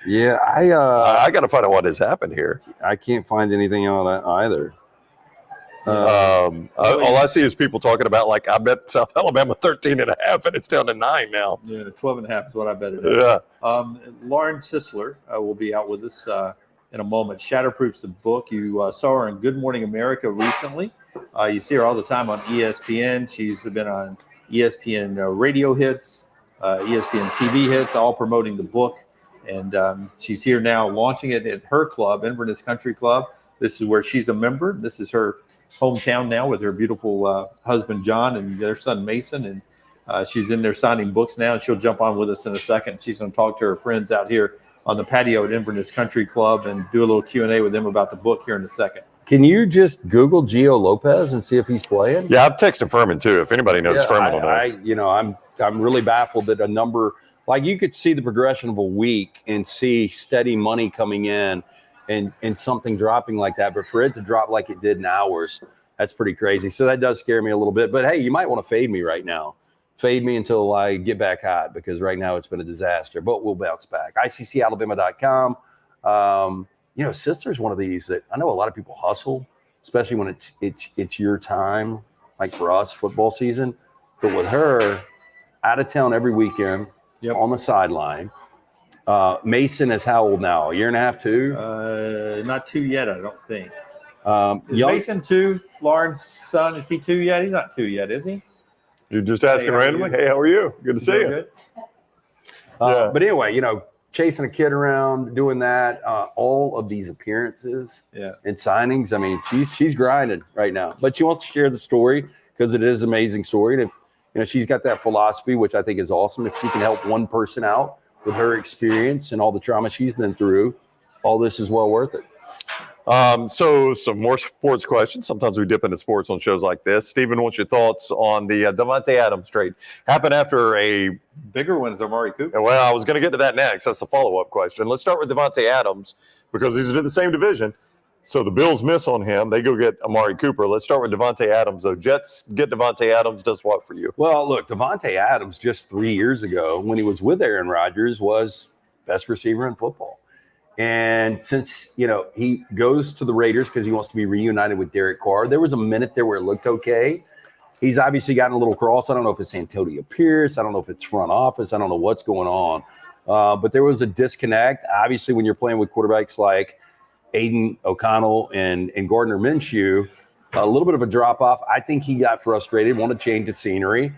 Yeah, I got to find out what has happened here. I can't find anything on that either. All I see is people talking about, like, I bet South Alabama 13.5, and it's down to 9 now. Yeah, 12.5 is what I bet it. Yeah. Lauren Sisler will be out with us in a moment. Shatterproof's the book. You saw her in Good Morning America recently. You see her all the time on ESPN. She's been on ESPN radio hits, ESPN TV hits, all promoting the book. And she's here now launching it at her club, Inverness Country Club. This is where she's a member. This is her hometown now with her beautiful husband, John, and their son, Mason. And she's in there signing books now, and she'll jump on with us in a second. She's going to talk to her friends out here on the patio at Inverness Country Club and do a little Q&A with them about the book here in a second. Can you just Google Gio Lopez and see if he's playing? Yeah, I've texted Furman too. If anybody knows Furman will know. I'm really baffled that a number, like, you could see the progression of a week and see steady money coming in and something dropping like that. But for it to drop like it did in hours, that's pretty crazy. So that does scare me a little bit. But hey, you might want to fade me right now. Fade me until I get back hot, because right now it's been a disaster. But we'll bounce back. ICCalabama.com. Sisler's one of these that I know a lot of people hustle, especially when it's your time, like for us, football season. But with her, out of town every weekend, on the sideline. Mason is how old now? A year and a half, 2? Not 2 yet, I don't think. Is young, Mason 2? Lauren's son, is he 2 yet? He's not 2 yet, is he? You're just asking randomly? Hey, how are you? Good to see you. Good. But anyway, chasing a kid around, doing that, all of these appearances and signings. I mean, she's grinding right now, but she wants to share the story because it is an amazing story. And if, she's got that philosophy, which I think is awesome. If she can help one person out with her experience and all the trauma she's been through, all this is well worth it. So some more sports questions. Sometimes we dip into sports on shows like this. Stephen, what's your thoughts on the Davante Adams trade? Happened after a bigger one is Amari Cooper. Well, I was going to get to that next. That's a follow-up question. Let's start with Davante Adams because he's in the same division. So the Bills miss on him. They go get Amari Cooper. Let's start with Davante Adams, though. Jets get Davante Adams. Does what for you? Well, look, Davante Adams just 3 years ago when he was with Aaron Rodgers was best receiver in football. And since, he goes to the Raiders because he wants to be reunited with Derek Carr, there was a minute there where it looked okay. He's obviously gotten a little cross. I don't know if it's Antonio Pierce. I don't know if it's front office. I don't know what's going on. But there was a disconnect. Obviously, when you're playing with quarterbacks like Aiden O'Connell and Gardner Minshew, a little bit of a drop-off. I think he got frustrated, wanted to change the scenery.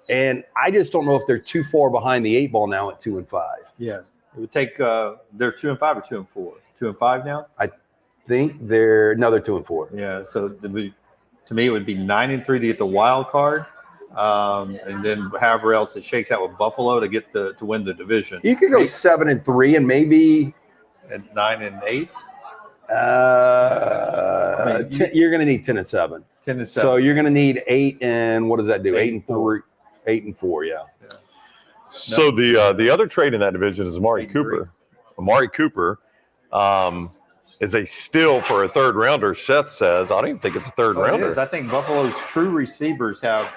And I just don't know if they're too far behind the 8 ball now at 2-5. Yeah. It would take they're 2-5 or 2-4. 2-5 now? I think they're 2-4. Yeah. So To me, it would be 9-3 to get the wild card, and then however else it shakes out with Buffalo to get to win the division. You could go 7-3 and maybe at 9-8. You're going to need 10-7. 10-7. So you're going to need 8 and what does that do? 8-4. 8-4, yeah. So the other trade in that division is Amari Cooper. Amari Cooper is a steal for a third rounder. Seth says, I don't even think it's a third rounder. I think Buffalo's true receivers have,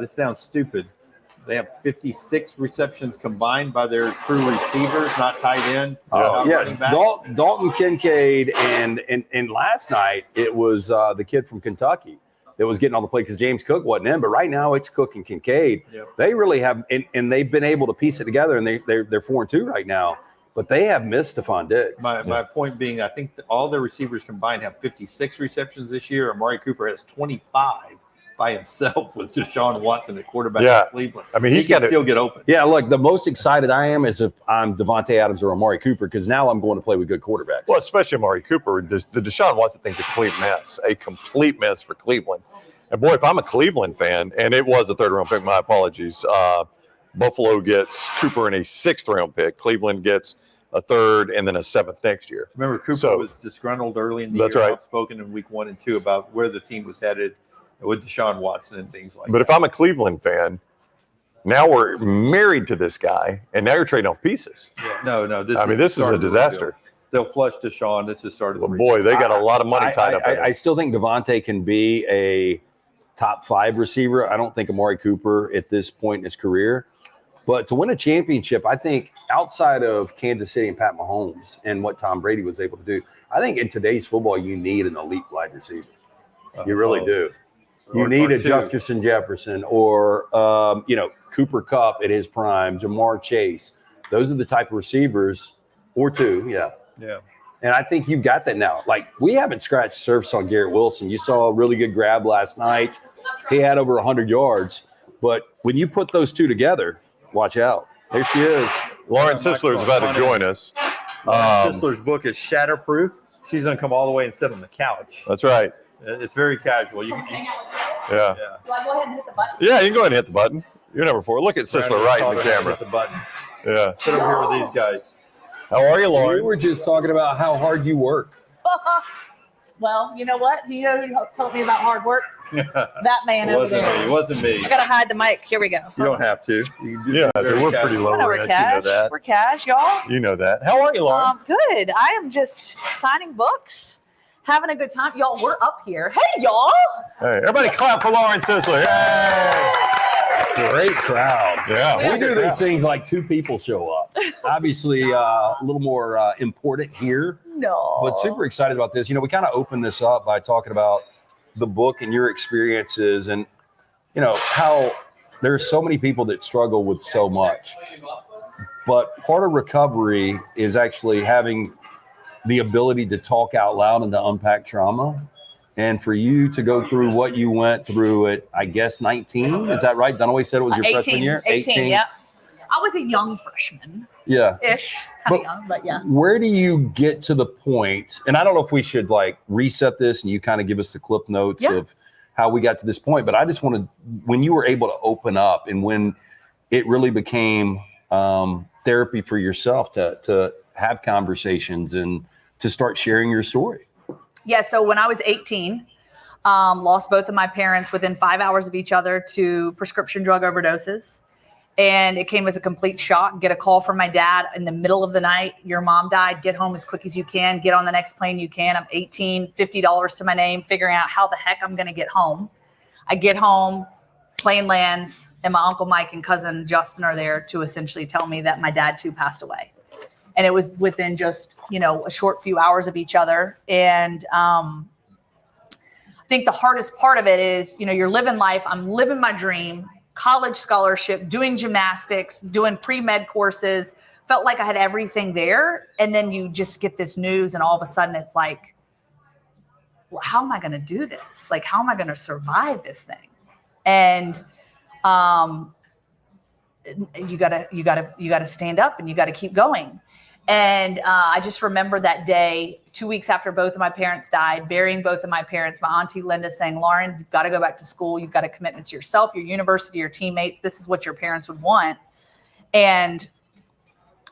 this sounds stupid, they have 56 receptions combined by their true receivers, not tight end, not running backs. Dalton Kincaid and last night it was the kid from Kentucky that was getting all the play because James Cook wasn't in. But right now it's Cook and Kincaid. Yep. They really have, and they've been able to piece it together, and they're 4-2 right now. But they have missed Stephon Diggs. My point being, I think all their receivers combined have 56 receptions this year. Amari Cooper has 25 by himself with Deshaun Watson at quarterback in Cleveland. I mean, he can still get open. Yeah, look, the most excited I am is if I'm Devontae Adams or Amari Cooper, because now I'm going to play with good quarterbacks. Well, especially Amari Cooper. The Deshaun Watson thing's a complete mess for Cleveland. And boy, if I'm a Cleveland fan, and it was a third-round pick, my apologies. Buffalo gets Cooper in a 6th-round pick. Cleveland gets a 3rd and then a 7th next year. Remember, Cooper was disgruntled early in the year. Right. Outspoken in week 1 and 2 about where the team was headed with Deshaun Watson and things like that. But if I'm a Cleveland fan, now we're married to this guy, and now you're trading off pieces. Yeah, no. This is a disaster. They'll flush Deshaun. This is started. Well, boy, they got a lot of money tied up in it. I still think Devontae can be a top 5 receiver. I don't think Amari Cooper at this point in his career. But to win a championship, I think outside of Kansas City and Pat Mahomes and what Tom Brady was able to do, I think in today's football, you need an elite wide receiver. You really do. You need a Justin Jefferson or, Cooper Kupp at his prime, Jamar Chase. Those are the type of receivers, or 2, yeah. And I think you've got that now. Like, we haven't scratched the surface on Garrett Wilson. You saw a really good grab last night. He had over 100 yards. But when you put those two together, watch out. There she is. Lauren Sisler is about to join us. Sisler's book is Shatterproof. She's going to come all the way and sit on the couch. That's right. It's very casual. You can Yeah. Do I go ahead and hit the button? Yeah, you can go ahead and hit the button. You're number 4. Look at Sisler right in the camera. Hit the button. Yeah. Sit over here with these guys. How are you, Lauren? We were just talking about how hard you work. Well, you know what? You know who told me about hard work? That man over there. It wasn't me. I gotta hide the mic. Here we go. You don't have to. You can Yeah, very we're casual. pretty low I know we're rent. You know cash. that. We're cash, y'all. You know that. How are you, Lauren? Good. I am just signing books, having a good time. Y'all, we're up here. Hey, y'all. Hey, everybody clap for Lauren Sisler. Yay! Great crowd. Yeah. We do these things like 2 people show up. Obviously, a little more important here, No. but super excited about this. We kind of opened this up by talking about the book and your experiences and, how there's so many people that struggle with so much. But part of recovery is actually having the ability to talk out loud and to unpack trauma. And for you to go through what you went through at, I guess, 19, is that right? Dunaway said it was your 18, freshman year? 18, yeah. I was a young freshman. Yeah. Ish. Kind of young, but yeah. Where do you get to the point, and I don't know if we should reset this and you kind of give us the clip notes of how we got to this point, but I just wanted, when you were able to open up and when it really became therapy for yourself to have conversations and to start sharing your story. Yeah, so when I was 18, lost both of my parents within 5 hours of each other to prescription drug overdoses. And it came as a complete shock. Get a call from my dad in the middle of the night. Your mom died. Get home as quick as you can. Get on the next plane you can. I'm 18, $50 to my name, figuring out how the heck I'm going to get home. I get home, plane lands, and my Uncle Mike and cousin Justin are there to essentially tell me that my dad too passed away. And it was within just, a short few hours of each other. And I think the hardest part of it is, you're living life. I'm living my dream, college scholarship, doing gymnastics, doing pre-med courses, felt like I had everything there. And then you just get this news and all of a sudden it's like, well, how am I going to do this? Like, how am I going to survive this thing? And you gotta stand up and you gotta keep going. And I just remember that day, 2 weeks after both of my parents died, burying both of my parents, my auntie Linda saying, Lauren, you've got to go back to school. You've got a commitment to yourself, your university, your teammates. This is what your parents would want. And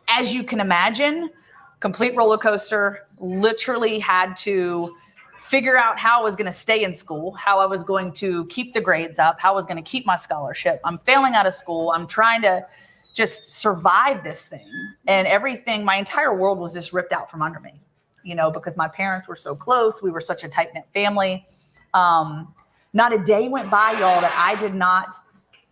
as you can imagine, complete roller coaster, literally had to figure out how I was going to stay in school, how I was going to keep the grades up, how I was going to keep my scholarship. I'm failing out of school. I'm trying to just survive this thing. And everything, my entire world was just ripped out from under me, you know, because my parents were so close. We were such a tight-knit family. Not a day went by, y'all, that I did not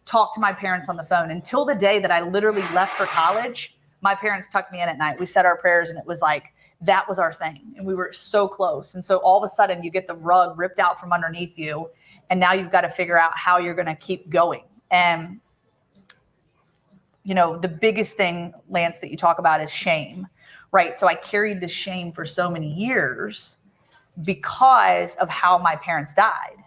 talk to my parents on the phone until the day that I literally left for college. My parents tucked me in at night. We said our prayers, and it was like, that was our thing. And we were so close. And so all of a sudden you get the rug ripped out from underneath you. And now you've got to figure out how you're going to keep going. And, you know, the biggest thing, Lance, that you talk about is shame, right? So I carried this shame for so many years because of how my parents died.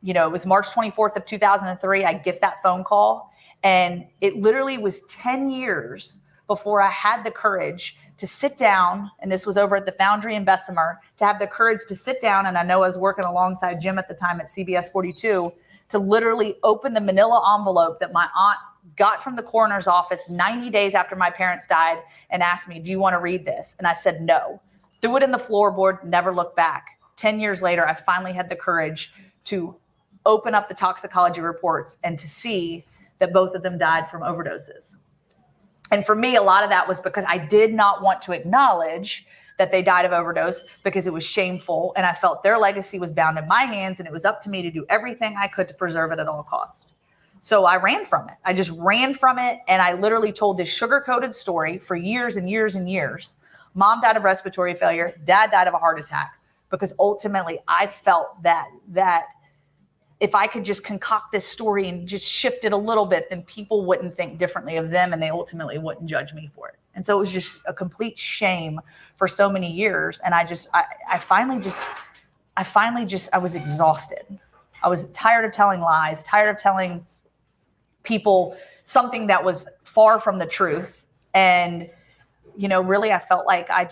You know, it was March 24th of 2003. I get that phone call, and it literally was 10 years before I had the courage to sit down, and this was over at the Foundry in Bessemer, to have the courage to sit down, and I know I was working alongside Jim at the time at CBS 42, to literally open the manila envelope that my aunt got from the coroner's office 90 days after my parents died and asked me, do you want to read this? And I said, no. Threw it in the floorboard, never looked back. 10 years later, I finally had the courage to open up the toxicology reports and to see that both of them died from overdoses. And for me, a lot of that was because I did not want to acknowledge that they died of overdose because it was shameful. And I felt their legacy was bound in my hands, and it was up to me to do everything I could to preserve it at all costs. So I ran from it. I just ran from it. And I literally told this sugar-coated story for years and years and years. Mom died of respiratory failure. Dad died of a heart attack, because ultimately I felt that if I could just concoct this story and just shift it a little bit, then people wouldn't think differently of them, and they ultimately wouldn't judge me for it. And so it was just a complete shame for so many years. And I finally was exhausted. I was tired of telling lies, tired of telling people something that was far from the truth. And, you know, really, I felt like I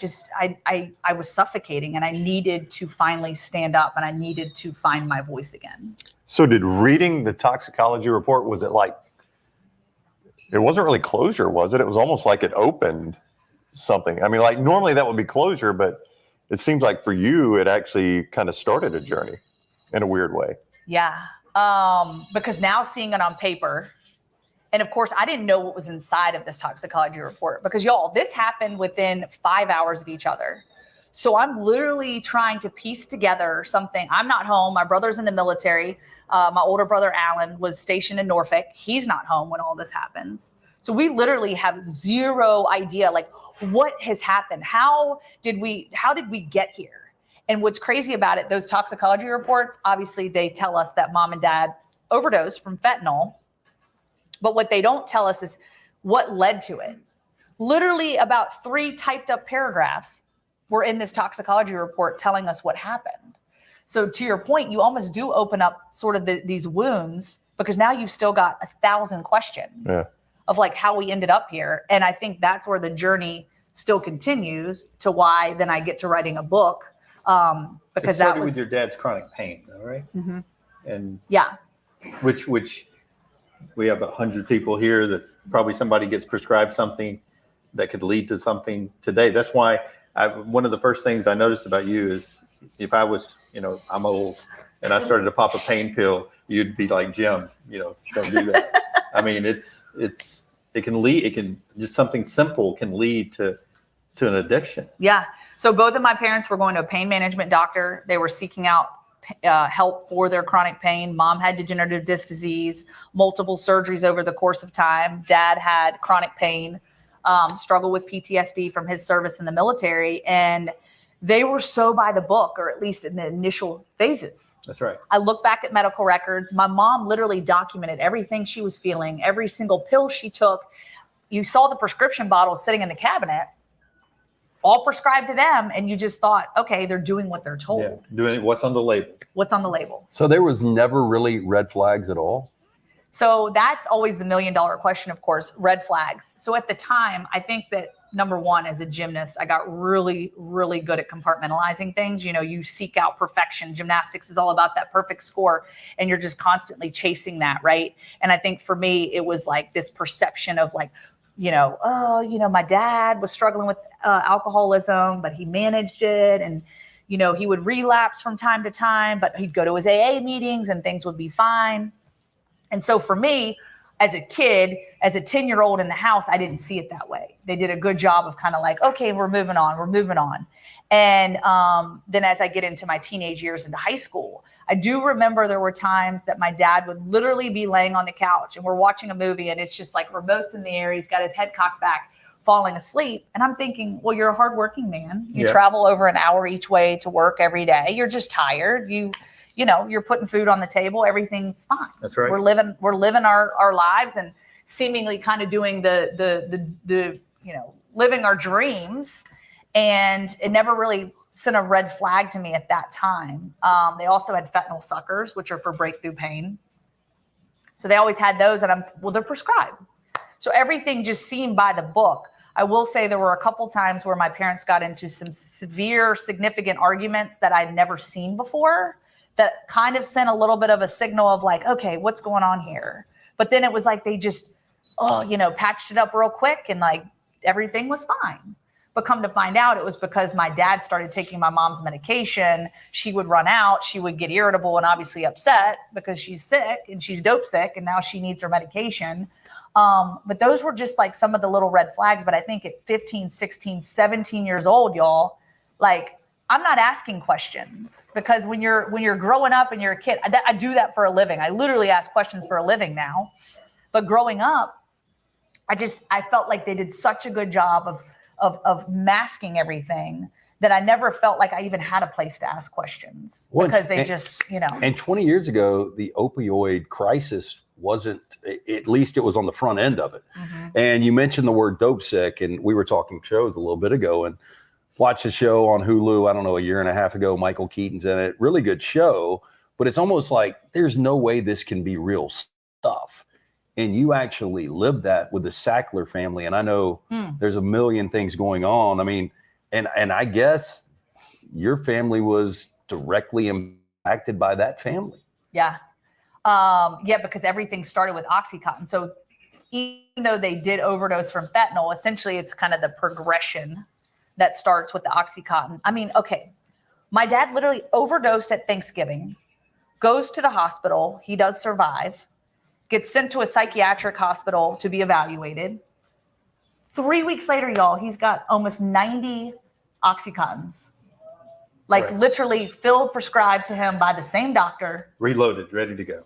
was suffocating, and I needed to finally stand up, and I needed to find my voice again. So did reading the toxicology report, was it like, it wasn't really closure, was it? It was almost like it opened something. I mean, like normally that would be closure, but it seems like for you, it actually kind of started a journey in a weird way. Yeah. Because now seeing it on paper, and of course, I didn't know what was inside of this toxicology report, because y'all, this happened within 5 hours of each other. So I'm literally trying to piece together something. I'm not home. My brother's in the military. My older brother, Alan, was stationed in Norfolk. He's not home when all this happens. So we literally have zero idea, like, what has happened? How did we get here? And what's crazy about it, those toxicology reports, obviously they tell us that mom and dad overdosed from fentanyl. But what they don't tell us is what led to it. Literally about 3 typed up paragraphs were in this toxicology report telling us what happened. So to your point, you almost do open up sort of these wounds, because now you've still got 1,000 questions of like how we ended up here. And I think that's where the journey still continues, to why then I get to writing a book. Because it started that was with your dad's chronic pain, all right? Mm-hmm. And yeah. which we have 100 people here that probably somebody gets prescribed something that could lead to something today. That's why one of the first things I noticed about you is, if I was, you know, I'm old and I started to pop a pain pill, you'd be like, Jim, you know, don't do that. I mean, it can just something simple can lead to an addiction. Yeah. So both of my parents were going to a pain management doctor. They were seeking out help for their chronic pain. Mom had degenerative disc disease, multiple surgeries over the course of time. Dad had chronic pain, struggled with PTSD from his service in the military. And they were so by the book, or at least in the initial phases. That's right. I look back at medical records. My mom literally documented everything she was feeling, every single pill she took. You saw the prescription bottles sitting in the cabinet, all prescribed to them. And you just thought, okay, they're doing what they're told. Yeah, doing what's on the label. What's on the label. So there was never really red flags at all? So that's always the $1 million question, of course, red flags. So at the time, I think that number one, as a gymnast, I got really, really good at compartmentalizing things. You seek out perfection. Gymnastics is all about that perfect score, and you're just constantly chasing that, right? And I think for me, it was like this perception of like, my dad was struggling with alcoholism, but he managed it. And, he would relapse from time to time, but he'd go to his AA meetings and things would be fine. And so for me, as a kid, as a 10-year-old in the house, I didn't see it that way. They did a good job of kind of like, okay, we're moving on. And then as I get into my teenage years into high school, I do remember there were times that my dad would literally be laying on the couch and we're watching a movie and it's just like remotes in the air. He's got his head cocked back, falling asleep. And I'm thinking, well, you're a hardworking man. You travel over an hour each way to work every day. You're just tired. You're putting food on the table. Everything's fine. That's right. We're living our lives and seemingly kind of doing the living our dreams. And it never really sent a red flag to me at that time. They also had fentanyl suckers, which are for breakthrough pain. So they always had those, and they're prescribed. So everything just seemed by the book. I will say there were a couple times where my parents got into some severe, significant arguments that I'd never seen before, that kind of sent a little bit of a signal of like, okay, what's going on here? But then it was like they just, patched it up real quick and like everything was fine. But come to find out, it was because my dad started taking my mom's medication. She would run out, she would get irritable and obviously upset because she's sick and she's dope sick and now she needs her medication. But those were just like some of the little red flags. But I think at 15, 16, 17 years old, y'all, like, I'm not asking questions, because when you're growing up and you're a kid, I do that for a living. I literally ask questions for a living now. But growing up, I felt like they did such a good job of masking everything that I never felt like I even had a place to ask questions, because they And 20 years ago, the opioid crisis wasn't, at least it was on the front end of it. Mm-hmm. And you mentioned the word dope sick, and we were talking shows a little bit ago, and watched a show on Hulu, I don't know, a year and a half ago. Michael Keaton's in it. Really good show, but it's almost like there's no way this can be real stuff. And you actually lived that with the Sackler family. And I know there's a million things going on. I mean, and I guess your family was directly impacted by that family. Yeah. Because everything started with OxyContin. So even though they did overdose from fentanyl, essentially it's kind of the progression that starts with the OxyContin. I mean, okay, my dad literally overdosed at Thanksgiving, goes to the hospital. He does survive, gets sent to a psychiatric hospital to be evaluated. 3 weeks later, y'all, he's got almost 90 OxyContins. Like literally filled, prescribed to him by the same doctor. Reloaded, ready to go.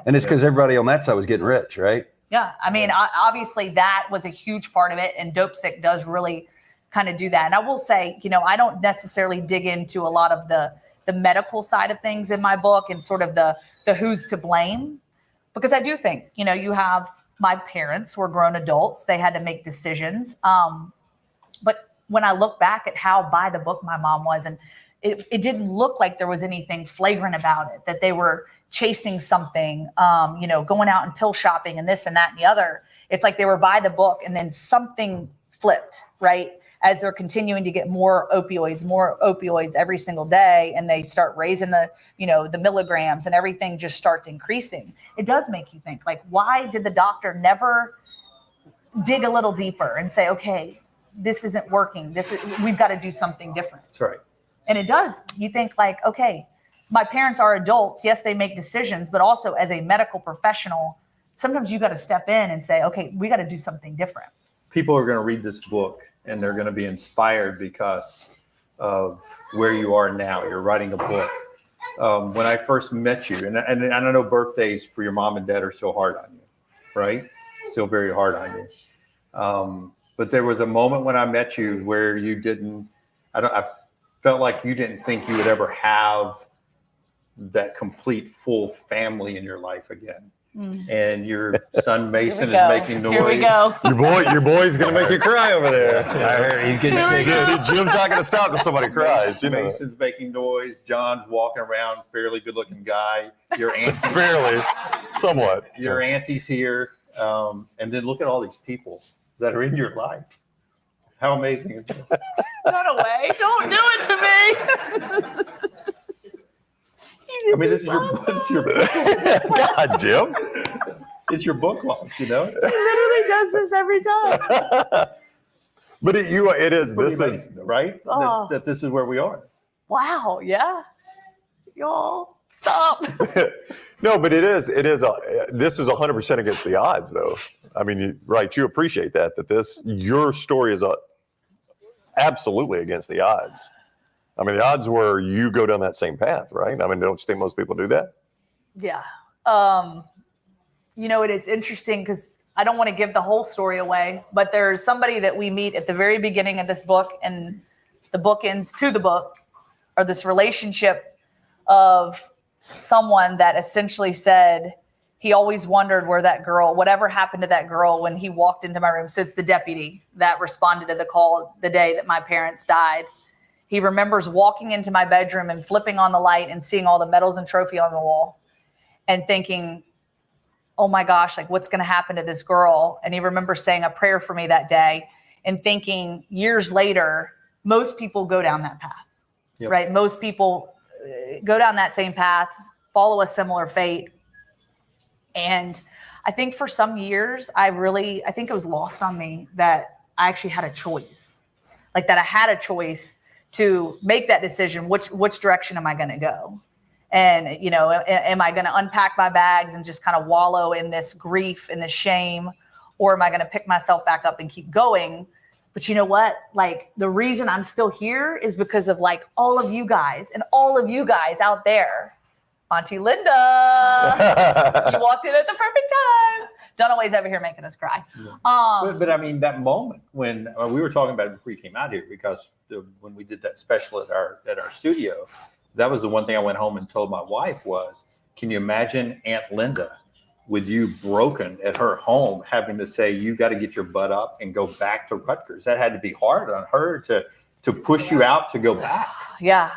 And it's because everybody on that side was getting rich, right? Yeah. I mean, obviously that was a huge part of it. And Dope Sick does really kind of do that. And I will say, I don't necessarily dig into a lot of the medical side of things in my book and sort of the who's to blame, because I do think, you have my parents were grown adults. They had to make decisions. But when I look back at how by the book my mom was, and it didn't look like there was anything flagrant about it, that they were chasing something, going out and pill shopping and this and that and the other. It's like they were by the book, and then something flipped, right? As they're continuing to get more opioids every single day, and they start raising the milligrams, and everything just starts increasing. It does make you think, like, why did the doctor never dig a little deeper and say, okay, this isn't working. We've got to do something different. That's right. And it does. You think like, okay, my parents are adults. Yes, they make decisions, but also as a medical professional, sometimes you got to step in and say, okay, we got to do something different. People are going to read this book and they're going to be inspired because of where you are now. You're writing a book. When I first met you, and I know birthdays for your mom and dad are so hard on you, right? Still very hard on you. But there was a moment when I met you where you didn't, I felt like you didn't think you would ever have that complete full family in your life again. And your son Mason is making noise. Here we go. Your boy's gonna make you cry over there. I heard he's getting shaken. Jim's not gonna stop if somebody cries. Mason's making noise. John's walking around, fairly good-looking guy. Your aunt, Fairly, somewhat. Your auntie's here, and then look at all these people that are in your life. How amazing is this? Dunaway, don't do it to me. I mean, this is your God, Jim. it's your book launch, you know? He literally does this every time. But it is. Pretty This is amazing, right? Oh. That this is where we are. Wow, yeah. Y'all, stop. no, but it is. This is 100% against the odds, though. I mean, you appreciate that your story is absolutely against the odds. I mean, the odds were you go down that same path, right? I mean, don't you think most people do that? Yeah. It's interesting because I don't want to give the whole story away, but there's somebody that we meet at the very beginning of this book, and the bookends to the book are this relationship of someone that essentially said he always wondered where that girl, whatever happened to that girl when he walked into my room. So it's the deputy that responded to the call the day that my parents died. He remembers walking into my bedroom and flipping on the light and seeing all the medals and trophy on the wall and thinking, oh my gosh, like what's going to happen to this girl? And he remembers saying a prayer for me that day and thinking years later, most people go down that path, Yep. right? Most people go down that same path, follow a similar fate. And I think for some years, I think it was lost on me that I actually had a choice, like that I had a choice to make that decision. Which direction am I going to go? And, am I going to unpack my bags and just kind of wallow in this grief and this shame? Or am I going to pick myself back up and keep going? But you know what? Like the reason I'm still here is because of like all of you guys and all of you guys out there. Auntie Linda, you walked in at the perfect time. Dunaway's over here making us cry. But I mean, that moment when we were talking about it before you came out here, because when we did that special at our studio, that was the one thing I went home and told my wife was, can you imagine Aunt Linda with you broken at her home, having to say, you got to get your butt up and go back to Rutgers? That had to be hard on her to push you out to go back. Yeah.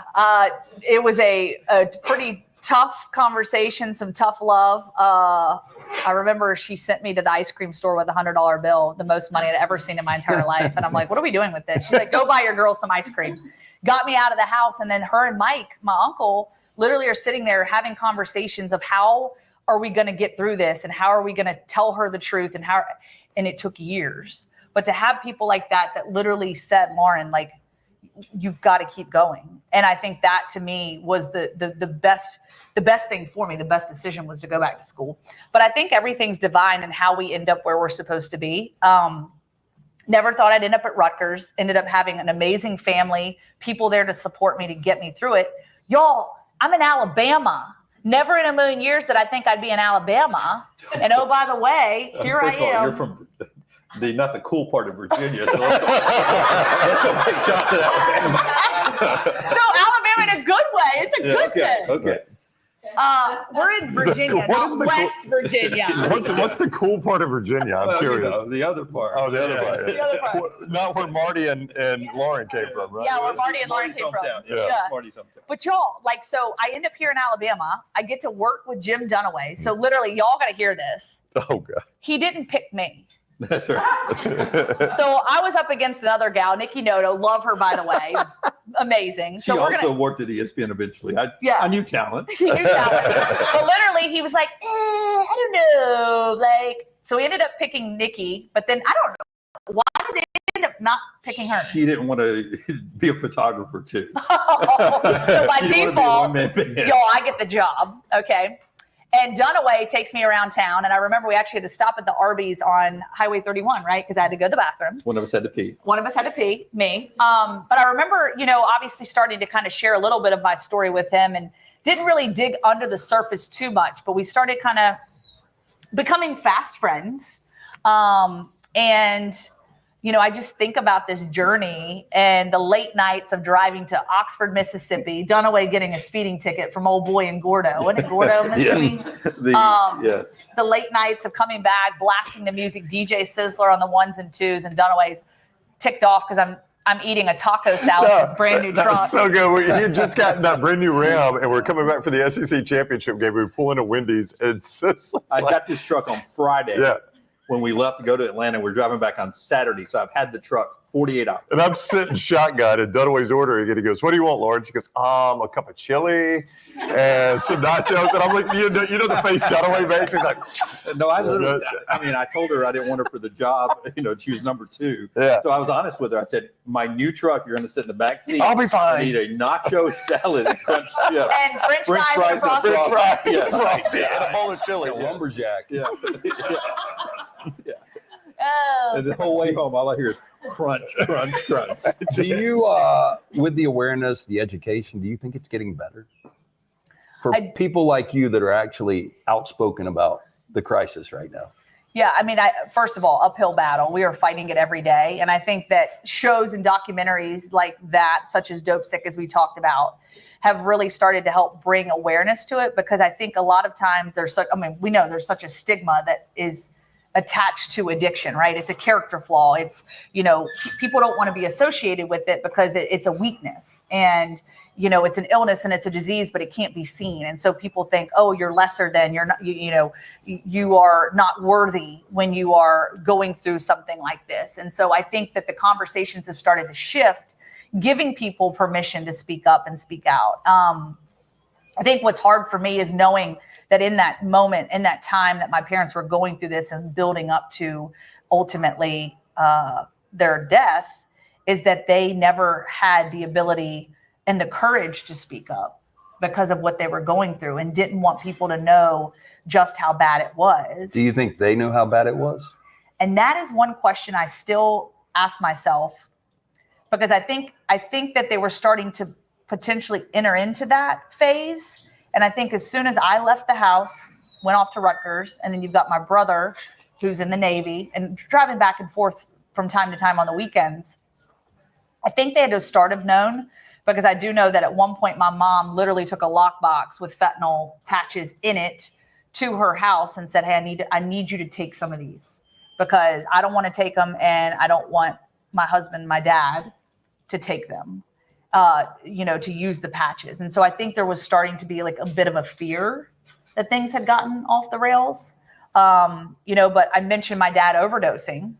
It was a pretty tough conversation, some tough love. I remember she sent me to the ice cream store with a $100 bill, the most money I'd ever seen in my entire life. And I'm like, what are we doing with this? She's like, go buy your girl some ice cream. Got me out of the house. And then her and Mike, my uncle, literally are sitting there having conversations of how are we going to get through this? And how are we going to tell her the truth? And it took years. But to have people like that literally said, Lauren, like, you've got to keep going. And I think that to me was the best thing for me. The best decision was to go back to school. But I think everything's divine in how we end up where we're supposed to be. Never thought I'd end up at Rutgers. Ended up having an amazing family, people there to support me, to get me through it. Y'all, I'm in Alabama. Never in a million years did I think I'd be in Alabama. And oh, by the way, here I am. You're from not the cool part of Virginia. So let's don't take shots at Alabama. No, Alabama in a good way. It's a good thing. Okay. We're in Virginia, not West Virginia. What's the cool part of Virginia? I'm curious. The other part. Oh, the other part. The other part. Not where Marty and Lauren came from, right? Yeah, where Marty and Lauren came from. Yeah. Marty's hometown. But y'all, like, so I end up here in Alabama. I get to work with Jim Dunaway. So literally, y'all got to hear this. Oh, God. He didn't pick me. That's right. So I was up against another gal, Nikki Noto. Love her, by the way. Amazing. She also worked at ESPN eventually. I knew talent. He knew talent. But literally, he was like, I don't know. Like, so he ended up picking Nikki. But then I don't know. Why did they end up not picking her? She didn't want to be a photographer, too. So by default, yo, I get the job. Okay. And Dunaway takes me around town. And I remember we actually had to stop at the Arby's on Highway 31, right? Because I had to go to the bathroom. One of us had to pee. One of us had to pee, me. But I remember, obviously starting to kind of share a little bit of my story with him and didn't really dig under the surface too much. But we started kind of becoming fast friends. I just think about this journey and the late nights of driving to Oxford, Mississippi, Dunaway getting a speeding ticket from old boy in Gordo. Wasn't it Gordo, Mississippi? Yes. The late nights of coming back, blasting the music, DJ Sisler on the ones and twos, and Dunaway's ticked off because I'm eating a taco salad in this brand new truck. That's so good. You just got that brand new Ram, and we're coming back for the SEC championship game. We pull into Wendy's. I got this truck on Friday. Yeah. When we left to go to Atlanta, we're driving back on Saturday. So I've had the truck 48 hours. And I'm sitting shotgun and Dunaway's ordering, and he goes, "What do you want, Lauren?" She goes, "A cup of chili and some nachos." And I'm like, you know the face Dunaway makes? He's like, No, I literally, I told her I didn't want her for the job. She was number 2. Yeah. So I was honest with her. I said, my new truck, you're going to sit in the back seat. "I'll be I fine." need a nacho salad and crunch chips. And French fries and and frosted. French fries, Yeah, frosty, yeah. and a bowl of chili. A lumberjack. Yeah. Yeah. Oh, And the whole way home, all I hear is crunch, crunch, crunch. Do you, with the awareness, the education, do you think it's getting better? For people like you that are actually outspoken about the crisis right now? yeah, I mean, first of all, uphill battle. We are fighting it every day. And I think that shows and documentaries like that, such as Dope Sick, as we talked about, have really started to help bring awareness to it, because I think a lot of times we know there's such a stigma that is attached to addiction, right? It's a character flaw. It's, people don't want to be associated with it because it's a weakness, and, it's an illness and it's a disease, but it can't be seen. And so people think, oh, you're lesser than, you're not, you are not worthy when you are going through something like this. And so I think that the conversations have started to shift, giving people permission to speak up and speak out. I think what's hard for me is knowing that in that moment, in that time that my parents were going through this and building up to ultimately their death, is that they never had the ability and the courage to speak up because of what they were going through, and didn't want people to know just how bad it was. Do you think they knew how bad it was? And that is one question I still ask myself, because I think that they were starting to potentially enter into that phase. And I think as soon as I left the house, went off to Rutgers, and then you've got my brother who's in the Navy and driving back and forth from time to time on the weekends, I think they had to start have known, because I do know that at one point my mom literally took a lockbox with fentanyl patches in it to her house and said, "Hey, I need you to take some of these, because I don't want to take them, and I don't want my husband, my dad, to take them, to use the patches." And so I think there was starting to be like a bit of a fear that things had gotten off the rails. But I mentioned my dad overdosing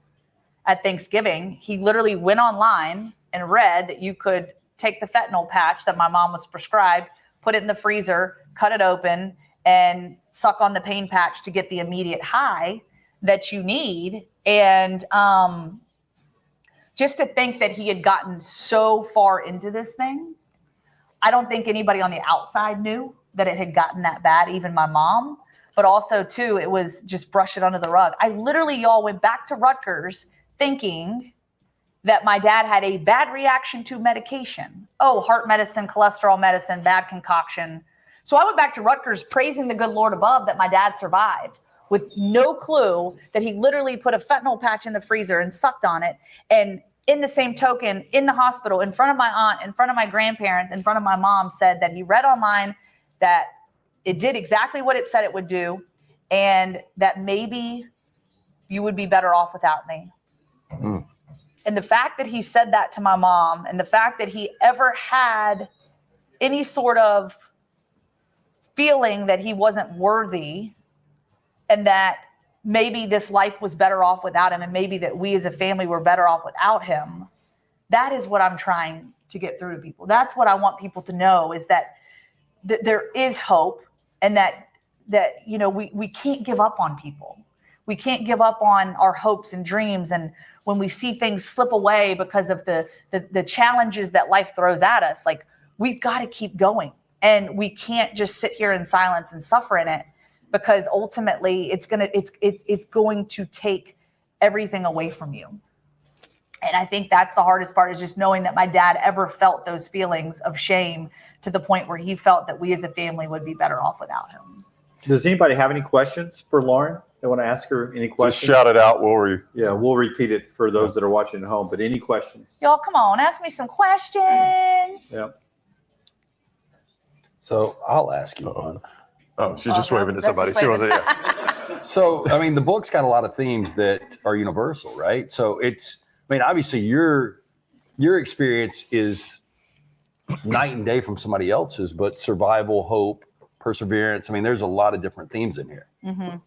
at Thanksgiving. He literally went online and read that you could take the fentanyl patch that my mom was prescribed, put it in the freezer, cut it open, and suck on the pain patch to get the immediate high that you need. And just to think that he had gotten so far into this thing, I don't think anybody on the outside knew that it had gotten that bad, even my mom. But also, too, it was just brush it under the rug. I literally, y'all, went back to Rutgers thinking that my dad had a bad reaction to medication. Oh, heart medicine, cholesterol medicine, bad concoction. So I went back to Rutgers praising the good Lord above that my dad survived, with no clue that he literally put a fentanyl patch in the freezer and sucked on it. And in the same token, in the hospital, in front of my aunt, in front of my grandparents, in front of my mom, said that he read online that it did exactly what it said it would do, and that maybe you would be better off without me. Mm. And the fact that he said that to my mom, and the fact that he ever had any sort of feeling that he wasn't worthy, and that maybe this life was better off without him, and maybe that we as a family were better off without him, that is what I'm trying to get through to people. That's what I want people to know, is that there is hope, and that we can't give up on people. We can't give up on our hopes and dreams. And when we see things slip away because of the challenges that life throws at us, like, we've got to keep going, and we can't just sit here in silence and suffer in it, because ultimately it's going to take everything away from you. And I think that's the hardest part, is just knowing that my dad ever felt those feelings of shame to the point where he felt that we as a family would be better off without him. Does anybody have any questions for Lauren? They want to ask her any questions? Just shout it out. We'll repeat it for those that are watching at home. But any questions? Y'all, come on, ask me some questions. Yeah. So I'll ask you one. Oh, she's just waving at somebody. She wasn't. Yeah. So, I mean, the book's got a lot of themes that are universal, right? So obviously your experience is night and day from somebody else's, but survival, hope, perseverance. I mean, there's a lot of different themes in here. Mm-hmm.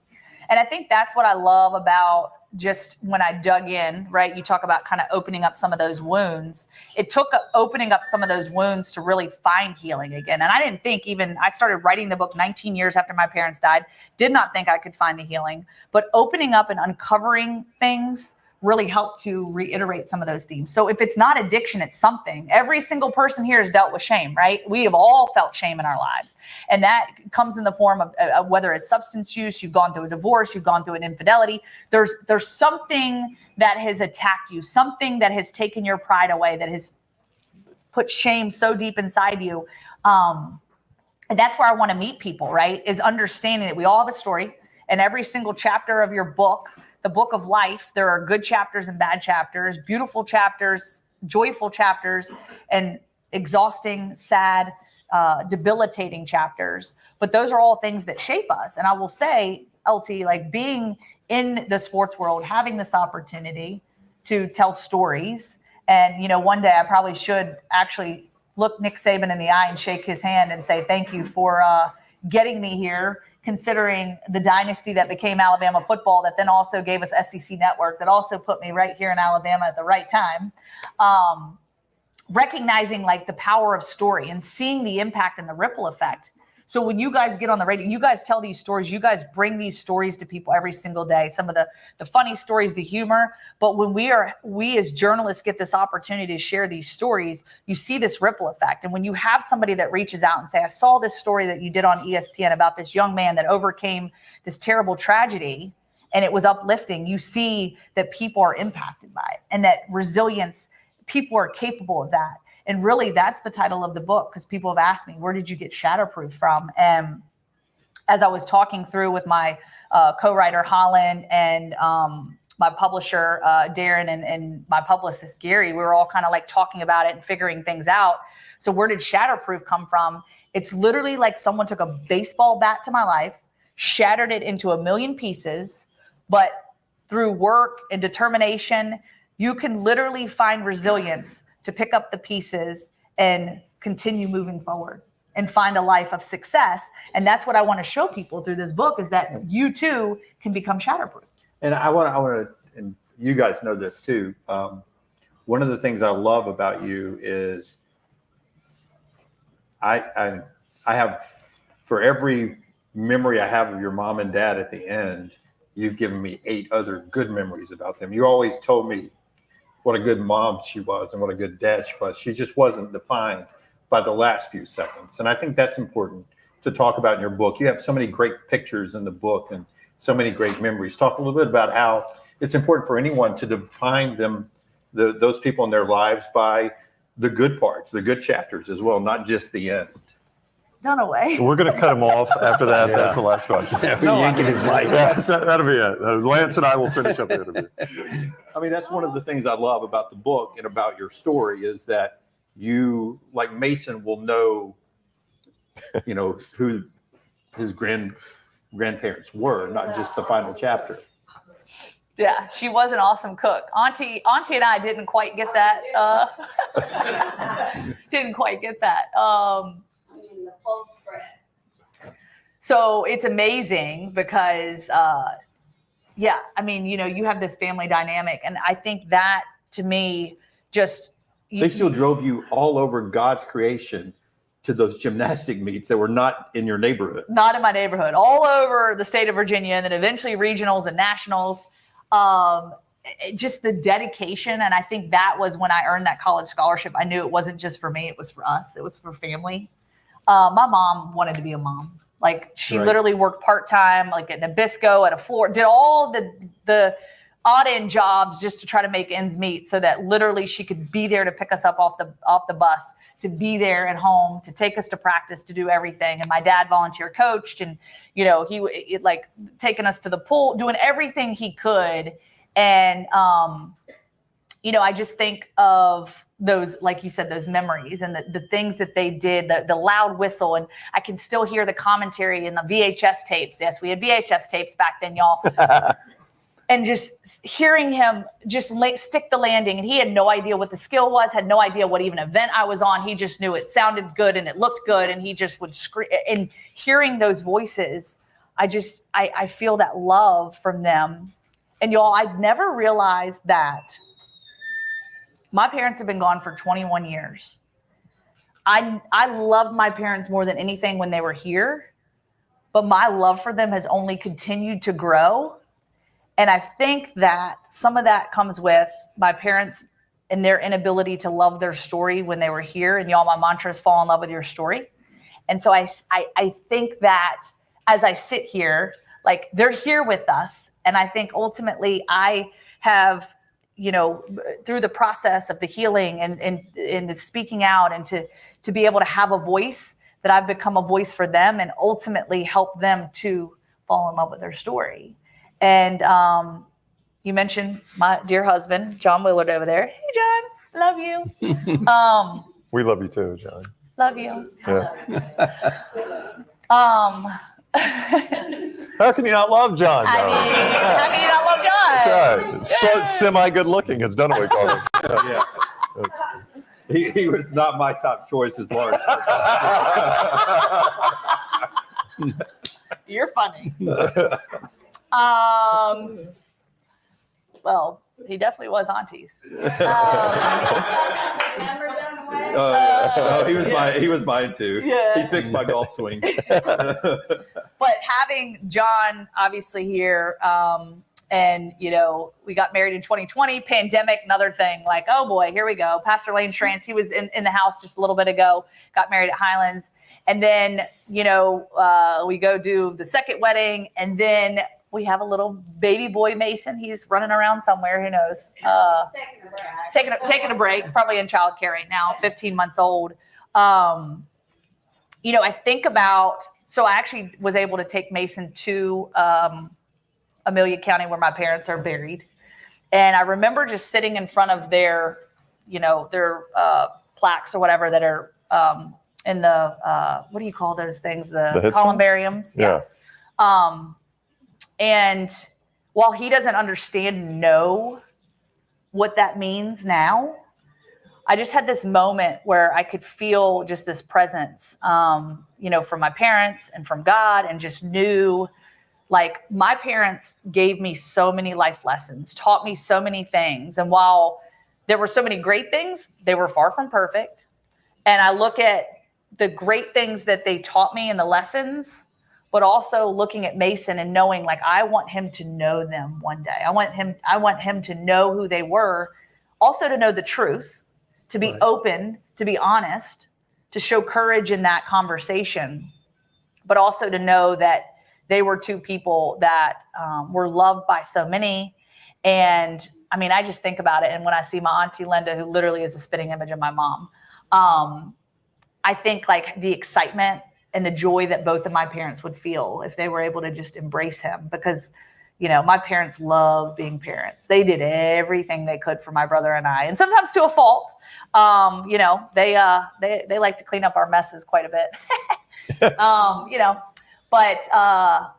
And I think that's what I love about just when I dug in, right, you talk about kind of opening up some of those wounds. It took opening up some of those wounds to really find healing again. And I didn't think I started writing the book 19 years after my parents died, did not think I could find the healing, but opening up and uncovering things really helped to reiterate some of those themes. So if it's not addiction, it's something. Every single person here has dealt with shame, right? We have all felt shame in our lives. And that comes in the form of whether it's substance use, you've gone through a divorce, you've gone through an infidelity. There's something that has attacked you, something that has taken your pride away, that has put shame so deep inside you. And that's where I want to meet people, right? Is understanding that we all have a story, and every single chapter of your book, the book of life, there are good chapters and bad chapters, beautiful chapters, joyful chapters, and exhausting, sad, debilitating chapters. But those are all things that shape us. And I will say, LT, like being in the sports world, having this opportunity to tell stories. And, one day I probably should actually look Nick Saban in the eye and shake his hand and say, thank you for getting me here, considering the dynasty that became Alabama football, that then also gave us SEC Network, that also put me right here in Alabama at the right time. Recognizing like the power of story and seeing the impact and the ripple effect. So when you guys get on the radio, you guys tell these stories, you guys bring these stories to people every single day, some of the funny stories, the humor. But when we as journalists get this opportunity to share these stories, you see this ripple effect. And when you have somebody that reaches out and say, I saw this story that you did on ESPN about this young man that overcame this terrible tragedy, and it was uplifting, you see that people are impacted by it, and that resilience, people are capable of that. And really, that's the title of the book, because people have asked me, where did you get Shatterproof from? And as I was talking through with my co-writer, Holland, and my publisher, Darren, and my publicist, Gary, we were all kind of like talking about it and figuring things out. So where did Shatterproof come from? It's literally like someone took a baseball bat to my life, shattered it into a million pieces, but through work and determination, you can literally find resilience to pick up the pieces and continue moving forward and find a life of success. And that's what I want to show people through this book, is that you too can become shatterproof. And I want to, and you guys know this too. One of the things I love about you is I have, for every memory I have of your mom and dad at the end, you've given me 8 other good memories about them. You always told me what a good mom she was and what a good dad she was. She just wasn't defined by the last few seconds. And I think that's important to talk about in your book. You have so many great pictures in the book and so many great memories. Talk a little bit about how it's important for anyone to define those people in their lives by the good parts, the good chapters as well, not just the end. Dunaway. We're going to cut him off after that. Yeah. That's the last question. We're yanking his mic. Yeah, that'll be it. Lance and I will finish up the interview. I mean, that's one of the things I love about the book and about your story, is that you, like Mason, will know, who his grandparents were, not just the final chapter. Yeah, she was an awesome cook. Auntie and I didn't quite get that. Didn't quite get that. The full spread. So it's amazing because, you have this family dynamic. And I think that, to me, They still drove you all over God's creation to those gymnastic meets that were not in your neighborhood. Not in my neighborhood, all over the state of Virginia, and then eventually regionals and nationals. Just the dedication. And I think that was when I earned that college scholarship. I knew it wasn't just for me, it was for us, it was for family. My mom wanted to be a mom. Like, she literally worked part-time, like at Nabisco, at a floor, did all the odd end jobs just to try to make ends meet, so that literally she could be there to pick us up off the bus, to be there at home, to take us to practice, to do everything. And my dad volunteer coached, and, he like taking us to the pool, doing everything he could. And, I just think of those, like you said, those memories and the things that they did, the loud whistle. And I can still hear the commentary in the VHS tapes. Yes, we had VHS tapes back then, y'all. And just hearing him just stick the landing. And he had no idea what the skill was, had no idea what even event I was on. He just knew it sounded good and it looked good. And he just would scream. And hearing those voices, I feel that love from them. And y'all, I'd never realized that my parents have been gone for 21 years. I loved my parents more than anything when they were here, but my love for them has only continued to grow. And I think that some of that comes with my parents and their inability to love their story when they were here. And y'all, my mantra is fall in love with your story. And so I think that as I sit here, like they're here with us. And I think ultimately I have, through the process of the healing and the speaking out and to be able to have a voice, that I've become a voice for them and ultimately help them to fall in love with their story. And you mentioned my dear husband, John Willard over there. Hey, John, love you. We love you too, John. Love you. Yeah. How can you not love John? I mean, how can you not love John? That's right. So semi-good looking, as Dunaway called him. Yeah. He was not my top choice as Lauren. You're funny. Well, he definitely was Auntie's. Remember Dunaway? He was mine too. Yeah. He fixed my golf swing. But having John obviously here, and we got married in 2020, pandemic, another thing, like, oh boy, here we go. Pastor Lane Schrantz, he was in the house just a little bit ago, got married at Highlands. And then, we go do the second wedding, and then we have a little baby boy, Mason. He's running around somewhere, who knows? Taking a break, probably in childcare right now, 15 months old. I think about, so I actually was able to take Mason to Amelia County where my parents are buried. And I remember just sitting in front of their plaques or whatever that are in the, what do you call those things? The columbariums. Yeah. And while he doesn't understand, know what that means now, I just had this moment where I could feel just this presence, from my parents and from God, and just knew, like, my parents gave me so many life lessons, taught me so many things. And while there were so many great things, they were far from perfect. And I look at the great things that they taught me and the lessons, but also looking at Mason and knowing, like, I want him to know them one day. I want him to know who they were, also to know the truth, to be open, to be honest, to show courage in that conversation, but also to know that they were two people that were loved by so many. And I mean, I just think about it. And when I see my Auntie Linda, who literally is a spitting image of my mom, I think like the excitement and the joy that both of my parents would feel if they were able to just embrace him, because, my parents loved being parents. They did everything they could for my brother and I, and sometimes to a fault. They like to clean up our messes quite a bit, but I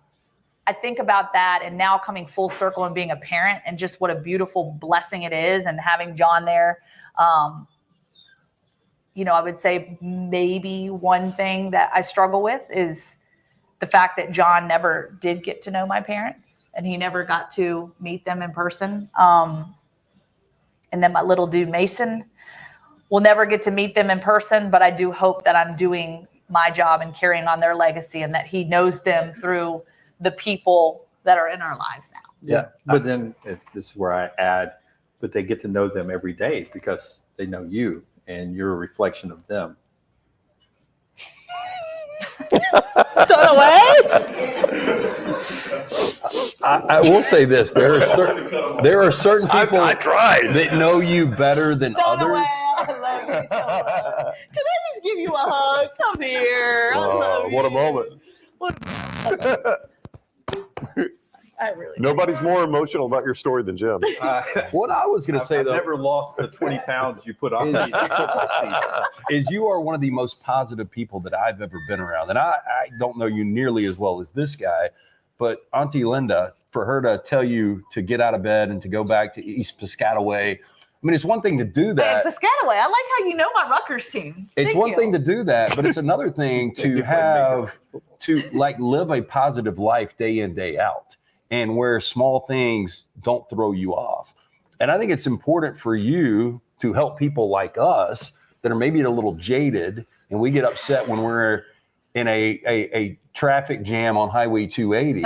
think about that, and now coming full circle and being a parent, and just what a beautiful blessing it is, and having John there. I would say maybe one thing that I struggle with is the fact that John never did get to know my parents, and he never got to meet them in person. And then my little dude, Mason, will never get to meet them in person, but I do hope that I'm doing my job and carrying on their legacy, and that he knows them through the people that are in our lives now. Yeah. But then this is where I add, but they get to know them every day because they know you and you're a reflection of them. Dunaway? I will say this: there are certain people I tried. that know you better than others. I love you so much. Can I just give you a hug? Come here. I love What a you. moment. I really. Nobody's more emotional about your story than Jim. What I was going to say, I've though, never lost the 20 pounds you put on me. is you are one of the most positive people that I've ever been around. And I don't know you nearly as well as this guy, but Auntie Linda, for her to tell you to get out of bed and to go back to East Piscataway, I mean, it's one thing to do that. Piscataway. I like how you know my Rutgers team. It's one thing to do that, but it's another thing to live a positive life day in, day out. and where small things don't throw you off. And I think it's important for you to help people like us that are maybe a little jaded, and we get upset when we're in a traffic jam on Highway 280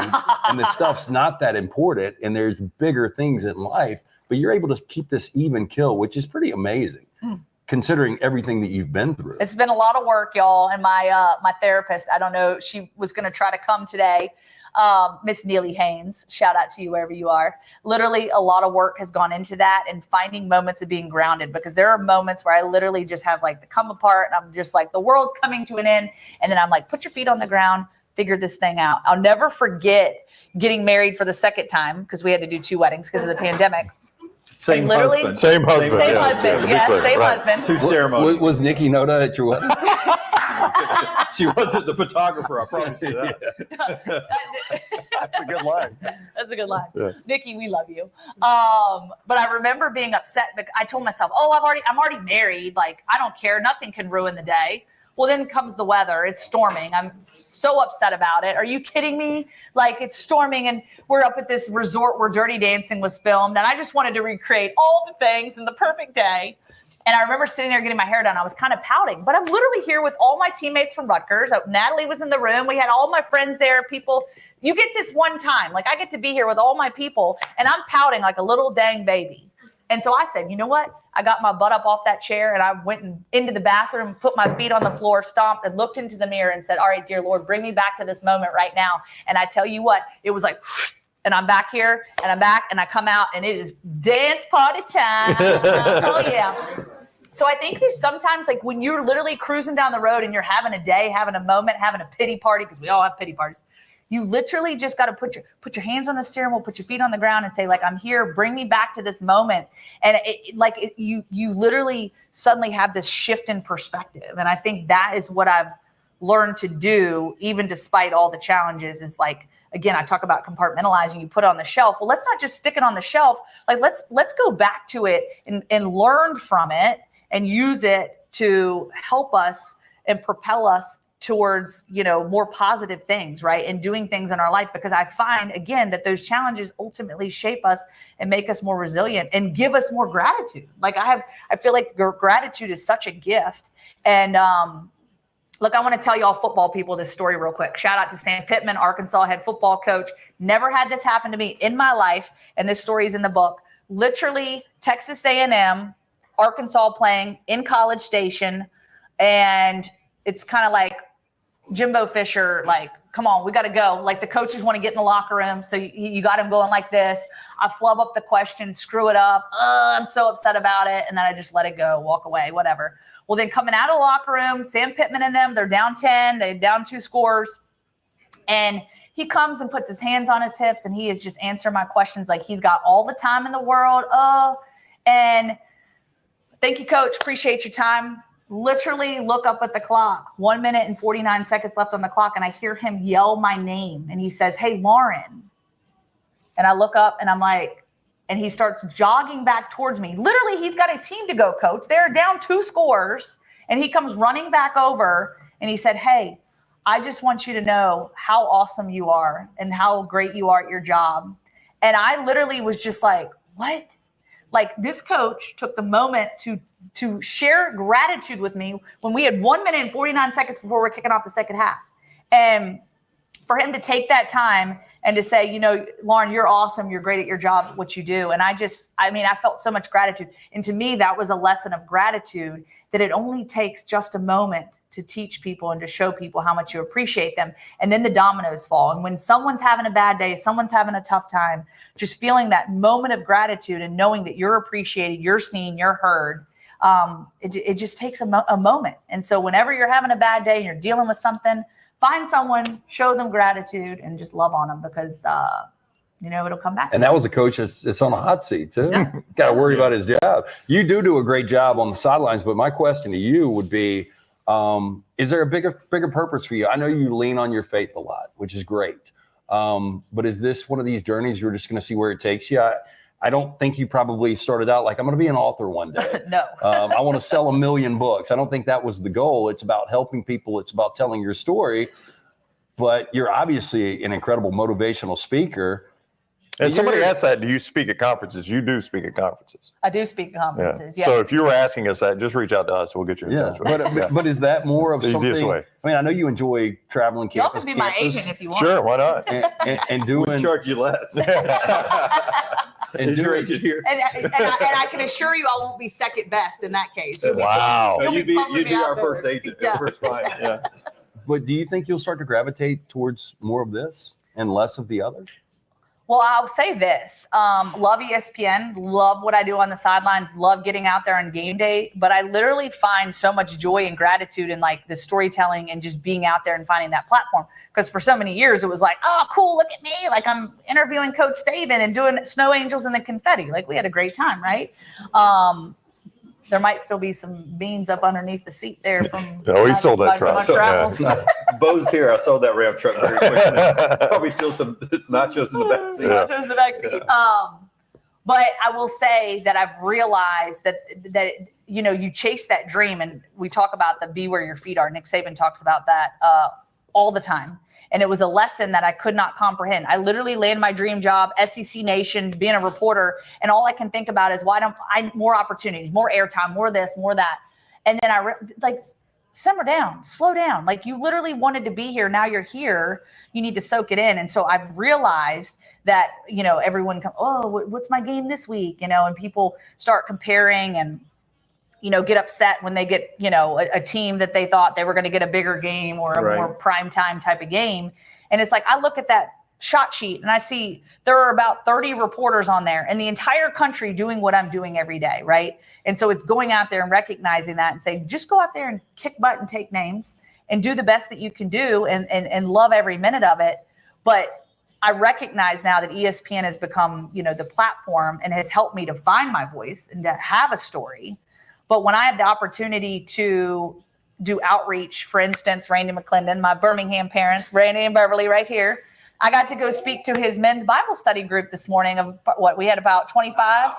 and the stuff's not that important and there's bigger things in life, but you're able to keep this even kill, which is pretty amazing considering everything that you've been through. It's been a lot of work, y'all. And my therapist, I don't know, she was going to try to come today. Miss Neely Haynes, shout out to you wherever you are. Literally a lot of work has gone into that and finding moments of being grounded, because there are moments where I literally just have like the come apart and I'm just like, the world's coming to an end. And then I'm like, put your feet on the ground, figure this thing out. I'll never forget getting married for the second time, because we had to do 2 weddings because of the pandemic. Same literally- husband. Same husband. Same yeah, husband. to be Yes, clear, same right. husband. 2 ceremonies. Was Nikki Noda at your wedding? She wasn't the photographer, I promise you that. That's a good line. That's a good line. Yes. Nikki, we love you. But I remember being upset because I told myself, oh, I'm already married. Like, I don't care. Nothing can ruin the day. Well, then comes the weather. It's storming. I'm so upset about it. Are you kidding me? Like, it's storming and we're up at this resort where Dirty Dancing was filmed. And I just wanted to recreate all the things in the perfect day. And I remember sitting there getting my hair done. I was kind of pouting, but I'm literally here with all my teammates from Rutgers. Natalie was in the room. We had all my friends there, people. You get this one time. Like, I get to be here with all my people and I'm pouting like a little dang baby. And so I said, you know what? I got my butt up off that chair and I went into the bathroom, put my feet on the floor, stomped and looked into the mirror and said, all right, dear Lord, bring me back to this moment right now. And I tell you what, it was like, and I'm back here and I'm back and I come out and it is dance party time. Oh yeah. So I think there's sometimes like when you're literally cruising down the road and you're having a day, having a moment, having a pity party, because we all have pity parties. You literally just got to put your hands on the steering wheel, put your feet on the ground and say, like, I'm here, bring me back to this moment. And you literally suddenly have this shift in perspective. And I think that is what I've learned to do, even despite all the challenges, is like, again, I talk about compartmentalizing, you put it on the shelf. Well, let's not just stick it on the shelf. Like, let's go back to it and learn from it and use it to help us and propel us towards, more positive things, right? And doing things in our life, because I find, again, that those challenges ultimately shape us and make us more resilient and give us more gratitude. Like I feel like gratitude is such a gift. And, look, I want to tell y'all football people this story real quick. Shout out to Sam Pittman, Arkansas head football coach. Never had this happen to me in my life. And this story is in the book. Literally Texas A&M, Arkansas playing in College Station. And it's kind of like Jimbo Fisher, like, come on, we got to go. Like, the coaches want to get in the locker room. So you got him going like this. I flub up the question, screw it up. I'm so upset about it. And then I just let it go, walk away, whatever. Well, then coming out of the locker room, Sam Pittman and them, they're down 10, they're down 2 scores. And he comes and puts his hands on his hips and he is just answering my questions like he's got all the time in the world. And thank you, coach. Appreciate your time. Literally look up at the clock, 1 minute and 49 seconds left on the clock. And I hear him yell my name and he says, hey, Lauren. And I look up and I'm like, and he starts jogging back towards me. Literally, he's got a team to go, coach. They're down 2 scores. And he comes running back over and he said, hey, I just want you to know how awesome you are and how great you are at your job. And I literally was just like, what? Like, this coach took the moment to share gratitude with me when we had 1 minute and 49 seconds before we're kicking off the second half. And for him to take that time and to say, Lauren, you're awesome. You're great at your job, what you do. And I felt so much gratitude. And to me, that was a lesson of gratitude, that it only takes just a moment to teach people and to show people how much you appreciate them. And then the dominoes fall. And when someone's having a bad day, someone's having a tough time, just feeling that moment of gratitude and knowing that you're appreciated, you're seen, you're heard, it just takes a moment. And so whenever you're having a bad day and you're dealing with something, find someone, show them gratitude, and just love on them, because it'll come back. And that was a coach that's on a hot seat too. Yeah. Got to worry about his job. You do a great job on the sidelines, but my question to you would be, is there a bigger purpose for you? I know you lean on your faith a lot, which is great. But is this one of these journeys you're just going to see where it takes you? I don't think you probably started out like, I'm going to be an author one day. No. I want to sell 1 million books. I don't think that was the goal. It's about helping people. It's about telling your story. But you're obviously an incredible motivational speaker. And somebody asked that, do you speak at conferences? You do speak at conferences. I do speak at conferences. Yeah. Yeah. So if you were asking us that, just reach out to us. We'll get you in touch with it. But is that more of It's the something? easiest way. I mean, I know you enjoy traveling Y'all campus can be to my campus agent if you want. Sure, why not? and We doing charge you less. and Is your doing agent here? And I can assure you I won't be second best in that case. You'll be- Wow. You'll You'd be be pumping me out our there. first agent, Yeah. our first client. Yeah. But do you think you'll start to gravitate towards more of this and less of the other? Well, I'll say this. Love ESPN, love what I do on the sidelines, love getting out there on game day. But I literally find so much joy and gratitude in like the storytelling and just being out there and finding that platform. Because for so many years, it was like, oh, cool, look at me. Like I'm interviewing Coach Saban and doing snow angels and the confetti. Like we had a great time, right? There might still be some beans up underneath the seat there from Oh, he sold that my truck. travels. Yeah. Bo's here. I sold that Ram truck very quickly. Probably still some nachos in the back seat. Yeah. Nachos in the back seat. But I will say that I've realized that you know, you chase that dream, and we talk about the be where your feet are. Nick Saban talks about that all the time. And it was a lesson that I could not comprehend. I literally landed my dream job, SEC Nation, being a reporter, and all I can think about is why don't I more opportunities, more airtime, more this, more that. And then like simmer down, slow down. Like you literally wanted to be here. Now you're here. You need to soak it in. And so I've realized that, you know, everyone what's my game this week? You know, and people start comparing and, you know, get upset when they get, you know, a team that they thought they were going to get a bigger game or a Right. more prime time type of game. And it's like, I look at that shot sheet and I see there are about 30 reporters on there and the entire country doing what I'm doing every day. Right. And so it's going out there and recognizing that and saying, just go out there and kick butt and take names and do the best that you can do and love every minute of it. But I recognize now that ESPN has become, you know, the platform and has helped me to find my voice and to have a story. But when I have the opportunity to do outreach, for instance, Randy McClendon, my Birmingham parents, Randy and Beverly right here, I got to go speak to his men's Bible study group this morning of what we had about 25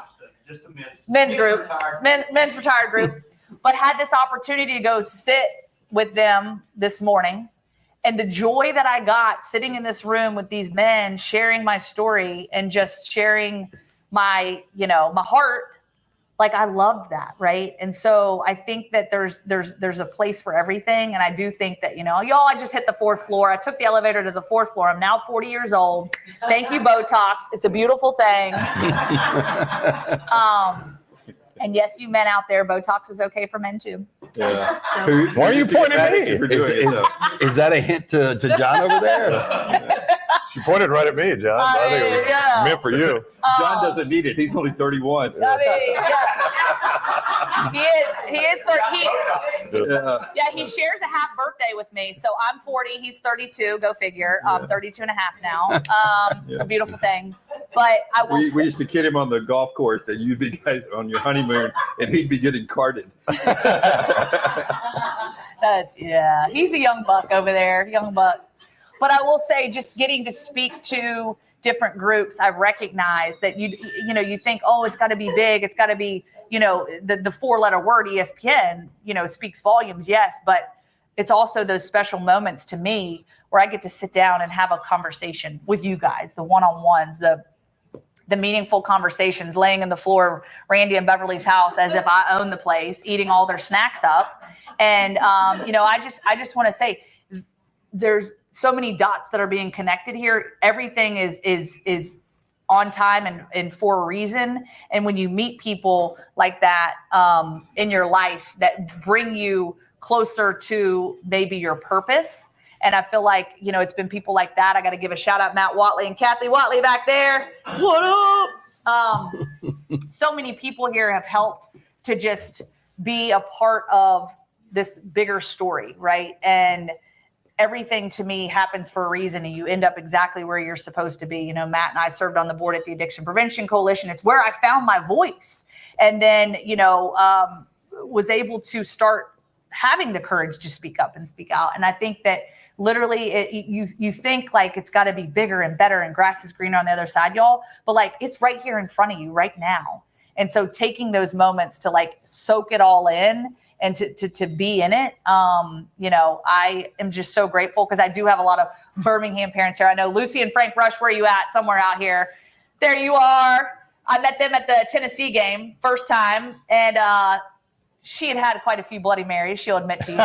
Just a men's group, men's retired group, but had this opportunity to go sit with them this morning. And the joy that I got sitting in this room with these men, sharing my story and just sharing my, you know, my heart. Like I loved that, right? And so I think that there's a place for everything. And I do think that, you know, y'all, I just hit the 4th floor. I took the elevator to the 4th floor. I'm now 40 years old. Thank you, Botox. It's a beautiful thing. And yes, you men out there, Botox is okay for men too. Yeah. So, Why are you pointing at me? For doing it, so. Is that a hint to John over there? She pointed right at me, John. I think it was yeah. meant for you. John doesn't need it. He's only 31. I mean, yeah. He is 30. Yeah. He shares a half birthday with me. So I'm 40, he's 32, go figure. 32 and a half now. It's a beautiful thing. But I will We used to kid him on the golf course that you'd be guys on your honeymoon and he'd be getting carded. He's a young buck over there, young buck. But I will say, just getting to speak to different groups, I recognize that you think, oh, it's got to be big. It's got to be, you know, the 4-letter word ESPN, you know, speaks volumes. Yes. But it's also those special moments to me where I get to sit down and have a conversation with you guys, the one-on-ones, the meaningful conversations, laying in the floor, Randy and Beverly's house, as if I own the place, eating all their snacks up. And, you know, I just want to say there's so many dots that are being connected here. Everything is on time and for a reason. And when you meet people like that in your life that bring you closer to maybe your purpose. And I feel like, you know, it's been people like that. I got to give a shout out, Matt Watley and Kathy Watley back there. What up? So many people here have helped to just be a part of this bigger story, right? And everything to me happens for a reason, and you end up exactly where you're supposed to be. You know, Matt and I served on the board at the Addiction Prevention Coalition. It's where I found my voice. And then, you know, was able to start having the courage to speak up and speak out. And I think that literally you think like it's got to be bigger and better and grass is greener on the other side, y'all. But like, it's right here in front of you right now. And so taking those moments to like soak it all in and to be in it, you know, I am just so grateful because I do have a lot of Birmingham parents here. I know Lucy and Frank Rush, where are you at? Somewhere out here. There you are. I met them at the Tennessee game, first time, and she had quite a few Bloody Marys, she'll admit to you.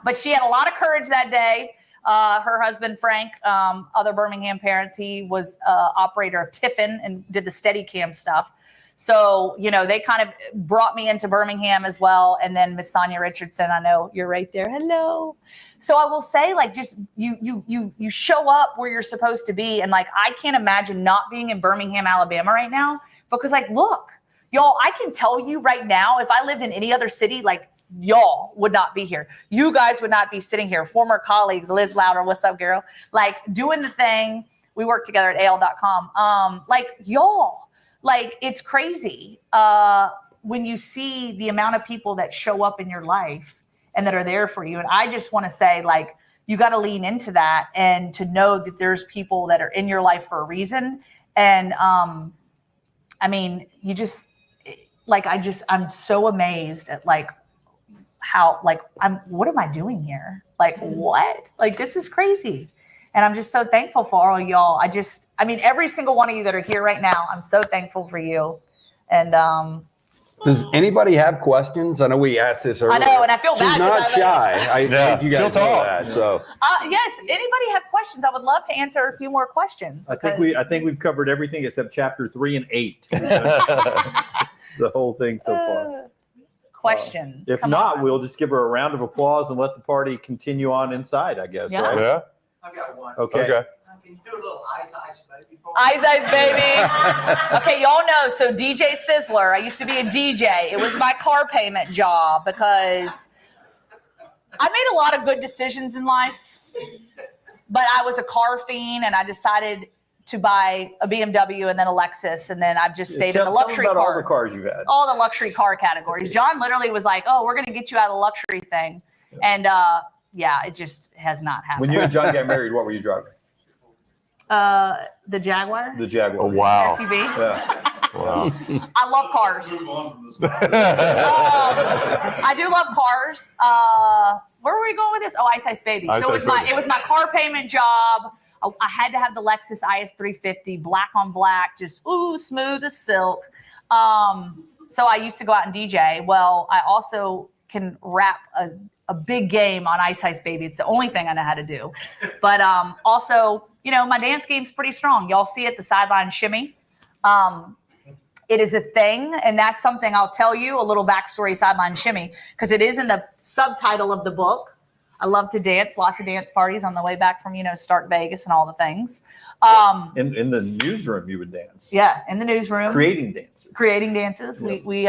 But she had a lot of courage that day. Her husband, Frank, other Birmingham parents, he was operator of Tiffin and did the Steadicam stuff. So, they kind of brought me into Birmingham as well. And then Miss Sonia Richardson, I know you're right there. Hello. So I will say, like, just you show up where you're supposed to be. And like, I can't imagine not being in Birmingham, Alabama right now, because like, look, y'all, I can tell you right now, if I lived in any other city, like, y'all would not be here. You guys would not be sitting here. Former colleagues, Liz Louder, what's up, girl? Like, doing the thing. We work together at AL.com. Like, y'all. Like, it's crazy when you see the amount of people that show up in your life and that are there for you. And I just want to say, like, you got to lean into that and to know that there's people that are in your life for a reason. And I mean, you just like, I'm so amazed at like how, like, what am I doing here? Like, what? Like, this is crazy. And I'm just so thankful for all y'all. I mean, every single one of you that are here right now, I'm so thankful for you. And does anybody have questions? I know we asked this earlier. I know, and I feel bad. She's not shy. I think you guys know that. So yes, anybody have questions? I would love to answer a few more questions. I think we've covered everything except chapter 3 and 8. The whole thing so far. Questions. If not, we'll just give her a round of applause and let the party continue on inside, I guess. Yeah. Right? Yeah. I've got one. Okay. Can you do a little ice baby for me? Ice baby. Okay, y'all know. So DJ Sisler, I used to be a DJ. It was my car payment job because I made a lot of good decisions in life, but I was a car fiend and I decided to buy a BMW and then a Lexus, and then I've just stayed in the luxury tell them about car. all the cars you've had. All the luxury car categories. John literally was like, "Oh, we're going to get you out of the luxury thing," and yeah, it just has not happened. When you and John got married, what were you driving? The Jaguar. The Jaguar. Oh, wow. SUV. Yeah. Wow. I love cars. I do love cars. Where were we going with this? Oh, Ice Baby. Ice So Ice Baby. it was my car payment job. I had to have the Lexus IS 350, black on black, just smooth as silk. So I used to go out and DJ. Well, I also can rap a big game on Ice Baby. It's the only thing I know how to do. But also, my dance game's pretty strong. Y'all see it, the sideline shimmy. It is a thing, and that's something I'll tell you, a little backstory, sideline shimmy, because it is in the subtitle of the book. I love to dance, lots of dance parties on the way back from, Stark Vegas and all the things. In the newsroom, you would dance. Yeah, in the newsroom. Creating dances. Yep. We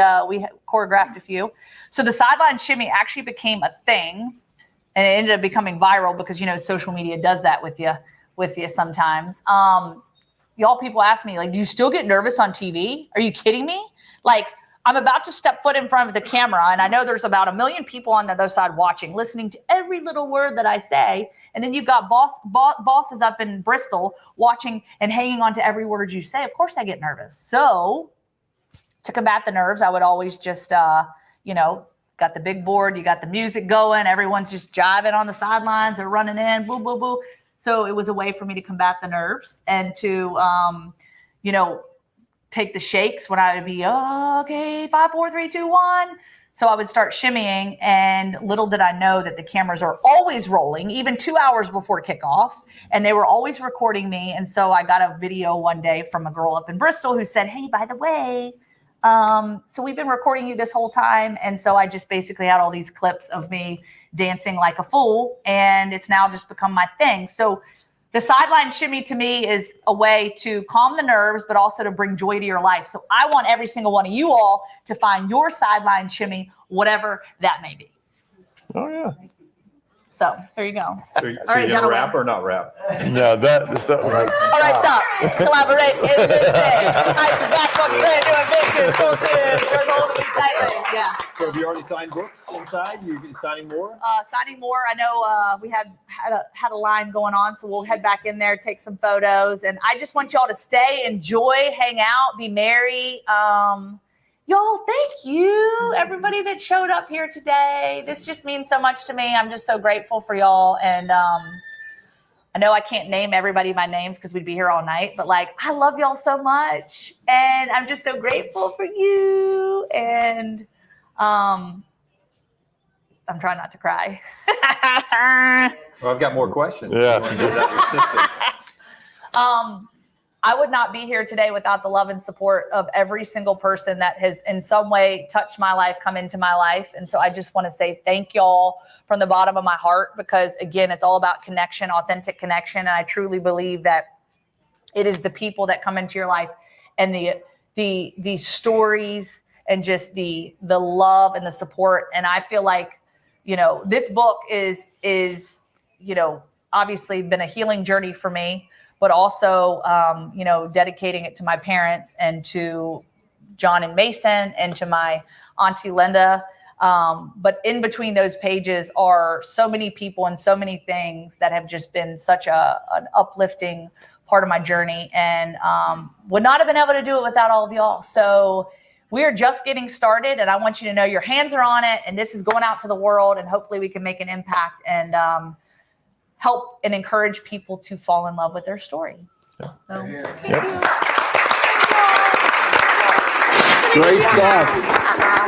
choreographed a few. So the sideline shimmy actually became a thing, and it ended up becoming viral because, social media does that with you sometimes. Y'all people ask me, like, do you still get nervous on TV? Are you kidding me? Like, I'm about to step foot in front of the camera, and I know there's about 1 million people on the other side watching, listening to every little word that I say. And then you've got bosses up in Bristol watching and hanging on to every word you say. Of course I get nervous. So to combat the nerves, I would always just, got the big board, you got the music going, everyone's just jiving on the sidelines, they're running in, boo, boo, boo. So it was a way for me to combat the nerves and to, take the shakes when I would be, okay, 5, 4, 3, 2, 1. So I would start shimmying, and little did I know that the cameras are always rolling, even 2 hours before kickoff, and they were always recording me. And so I got a video one day from a girl up in Bristol who said, hey, by the way, so we've been recording you this whole time. And so I just basically had all these clips of me dancing like a fool, and it's now just become my thing. So the sideline shimmy to me is a way to calm the nerves, but also to bring joy to your life. So I want every single one of you all to find your sideline shimmy, whatever that may be. Oh, yeah. So there you go. So All you right, gonna Dunaway. rap or not rap? No, that All right, stop. Collaborate in this day. Ice is back on brand new adventures. So good. They're holding me tightly. Yeah. So have you already signed books inside? You signing more? Signing more. I know we had a line going on, so we'll head back in there, take some photos, and I just want y'all to stay, enjoy, hang out, be merry. Y'all, thank you, everybody that showed up here today. This just means so much to me. I'm just so grateful for y'all, and I know I can't name everybody by names because we'd be here all night, but like, I love y'all so much. And I'm just so grateful for you. And I'm trying not to cry. Well, I've got more questions. Yeah. You want to get it out of your system? I would not be here today without the love and support of every single person that has in some way touched my life, come into my life. And so I just want to say thank y'all from the bottom of my heart, because again, it's all about connection, authentic connection. And I truly believe that it is the people that come into your life and the stories and just the love and the support. And I feel like, you know, this book is, you know, obviously been a healing journey for me, but also, you know, dedicating it to my parents and to John and Mason and to my Auntie Linda. But in between those pages are so many people and so many things that have just been such an uplifting part of my journey, and would not have been able to do it without all of y'all. So we're just getting started, and I want you to know your hands are on it, and this is going out to the world, and hopefully we can make an impact and help and encourage people to fall in love with their story. So, thank you. Great stuff.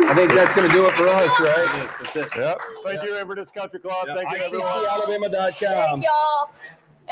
I think that's going to do it for us, right? That's it. Yep. Thank you, Inverness Country Club. Thank you, everyone. ICCalabama.com. Thank y'all.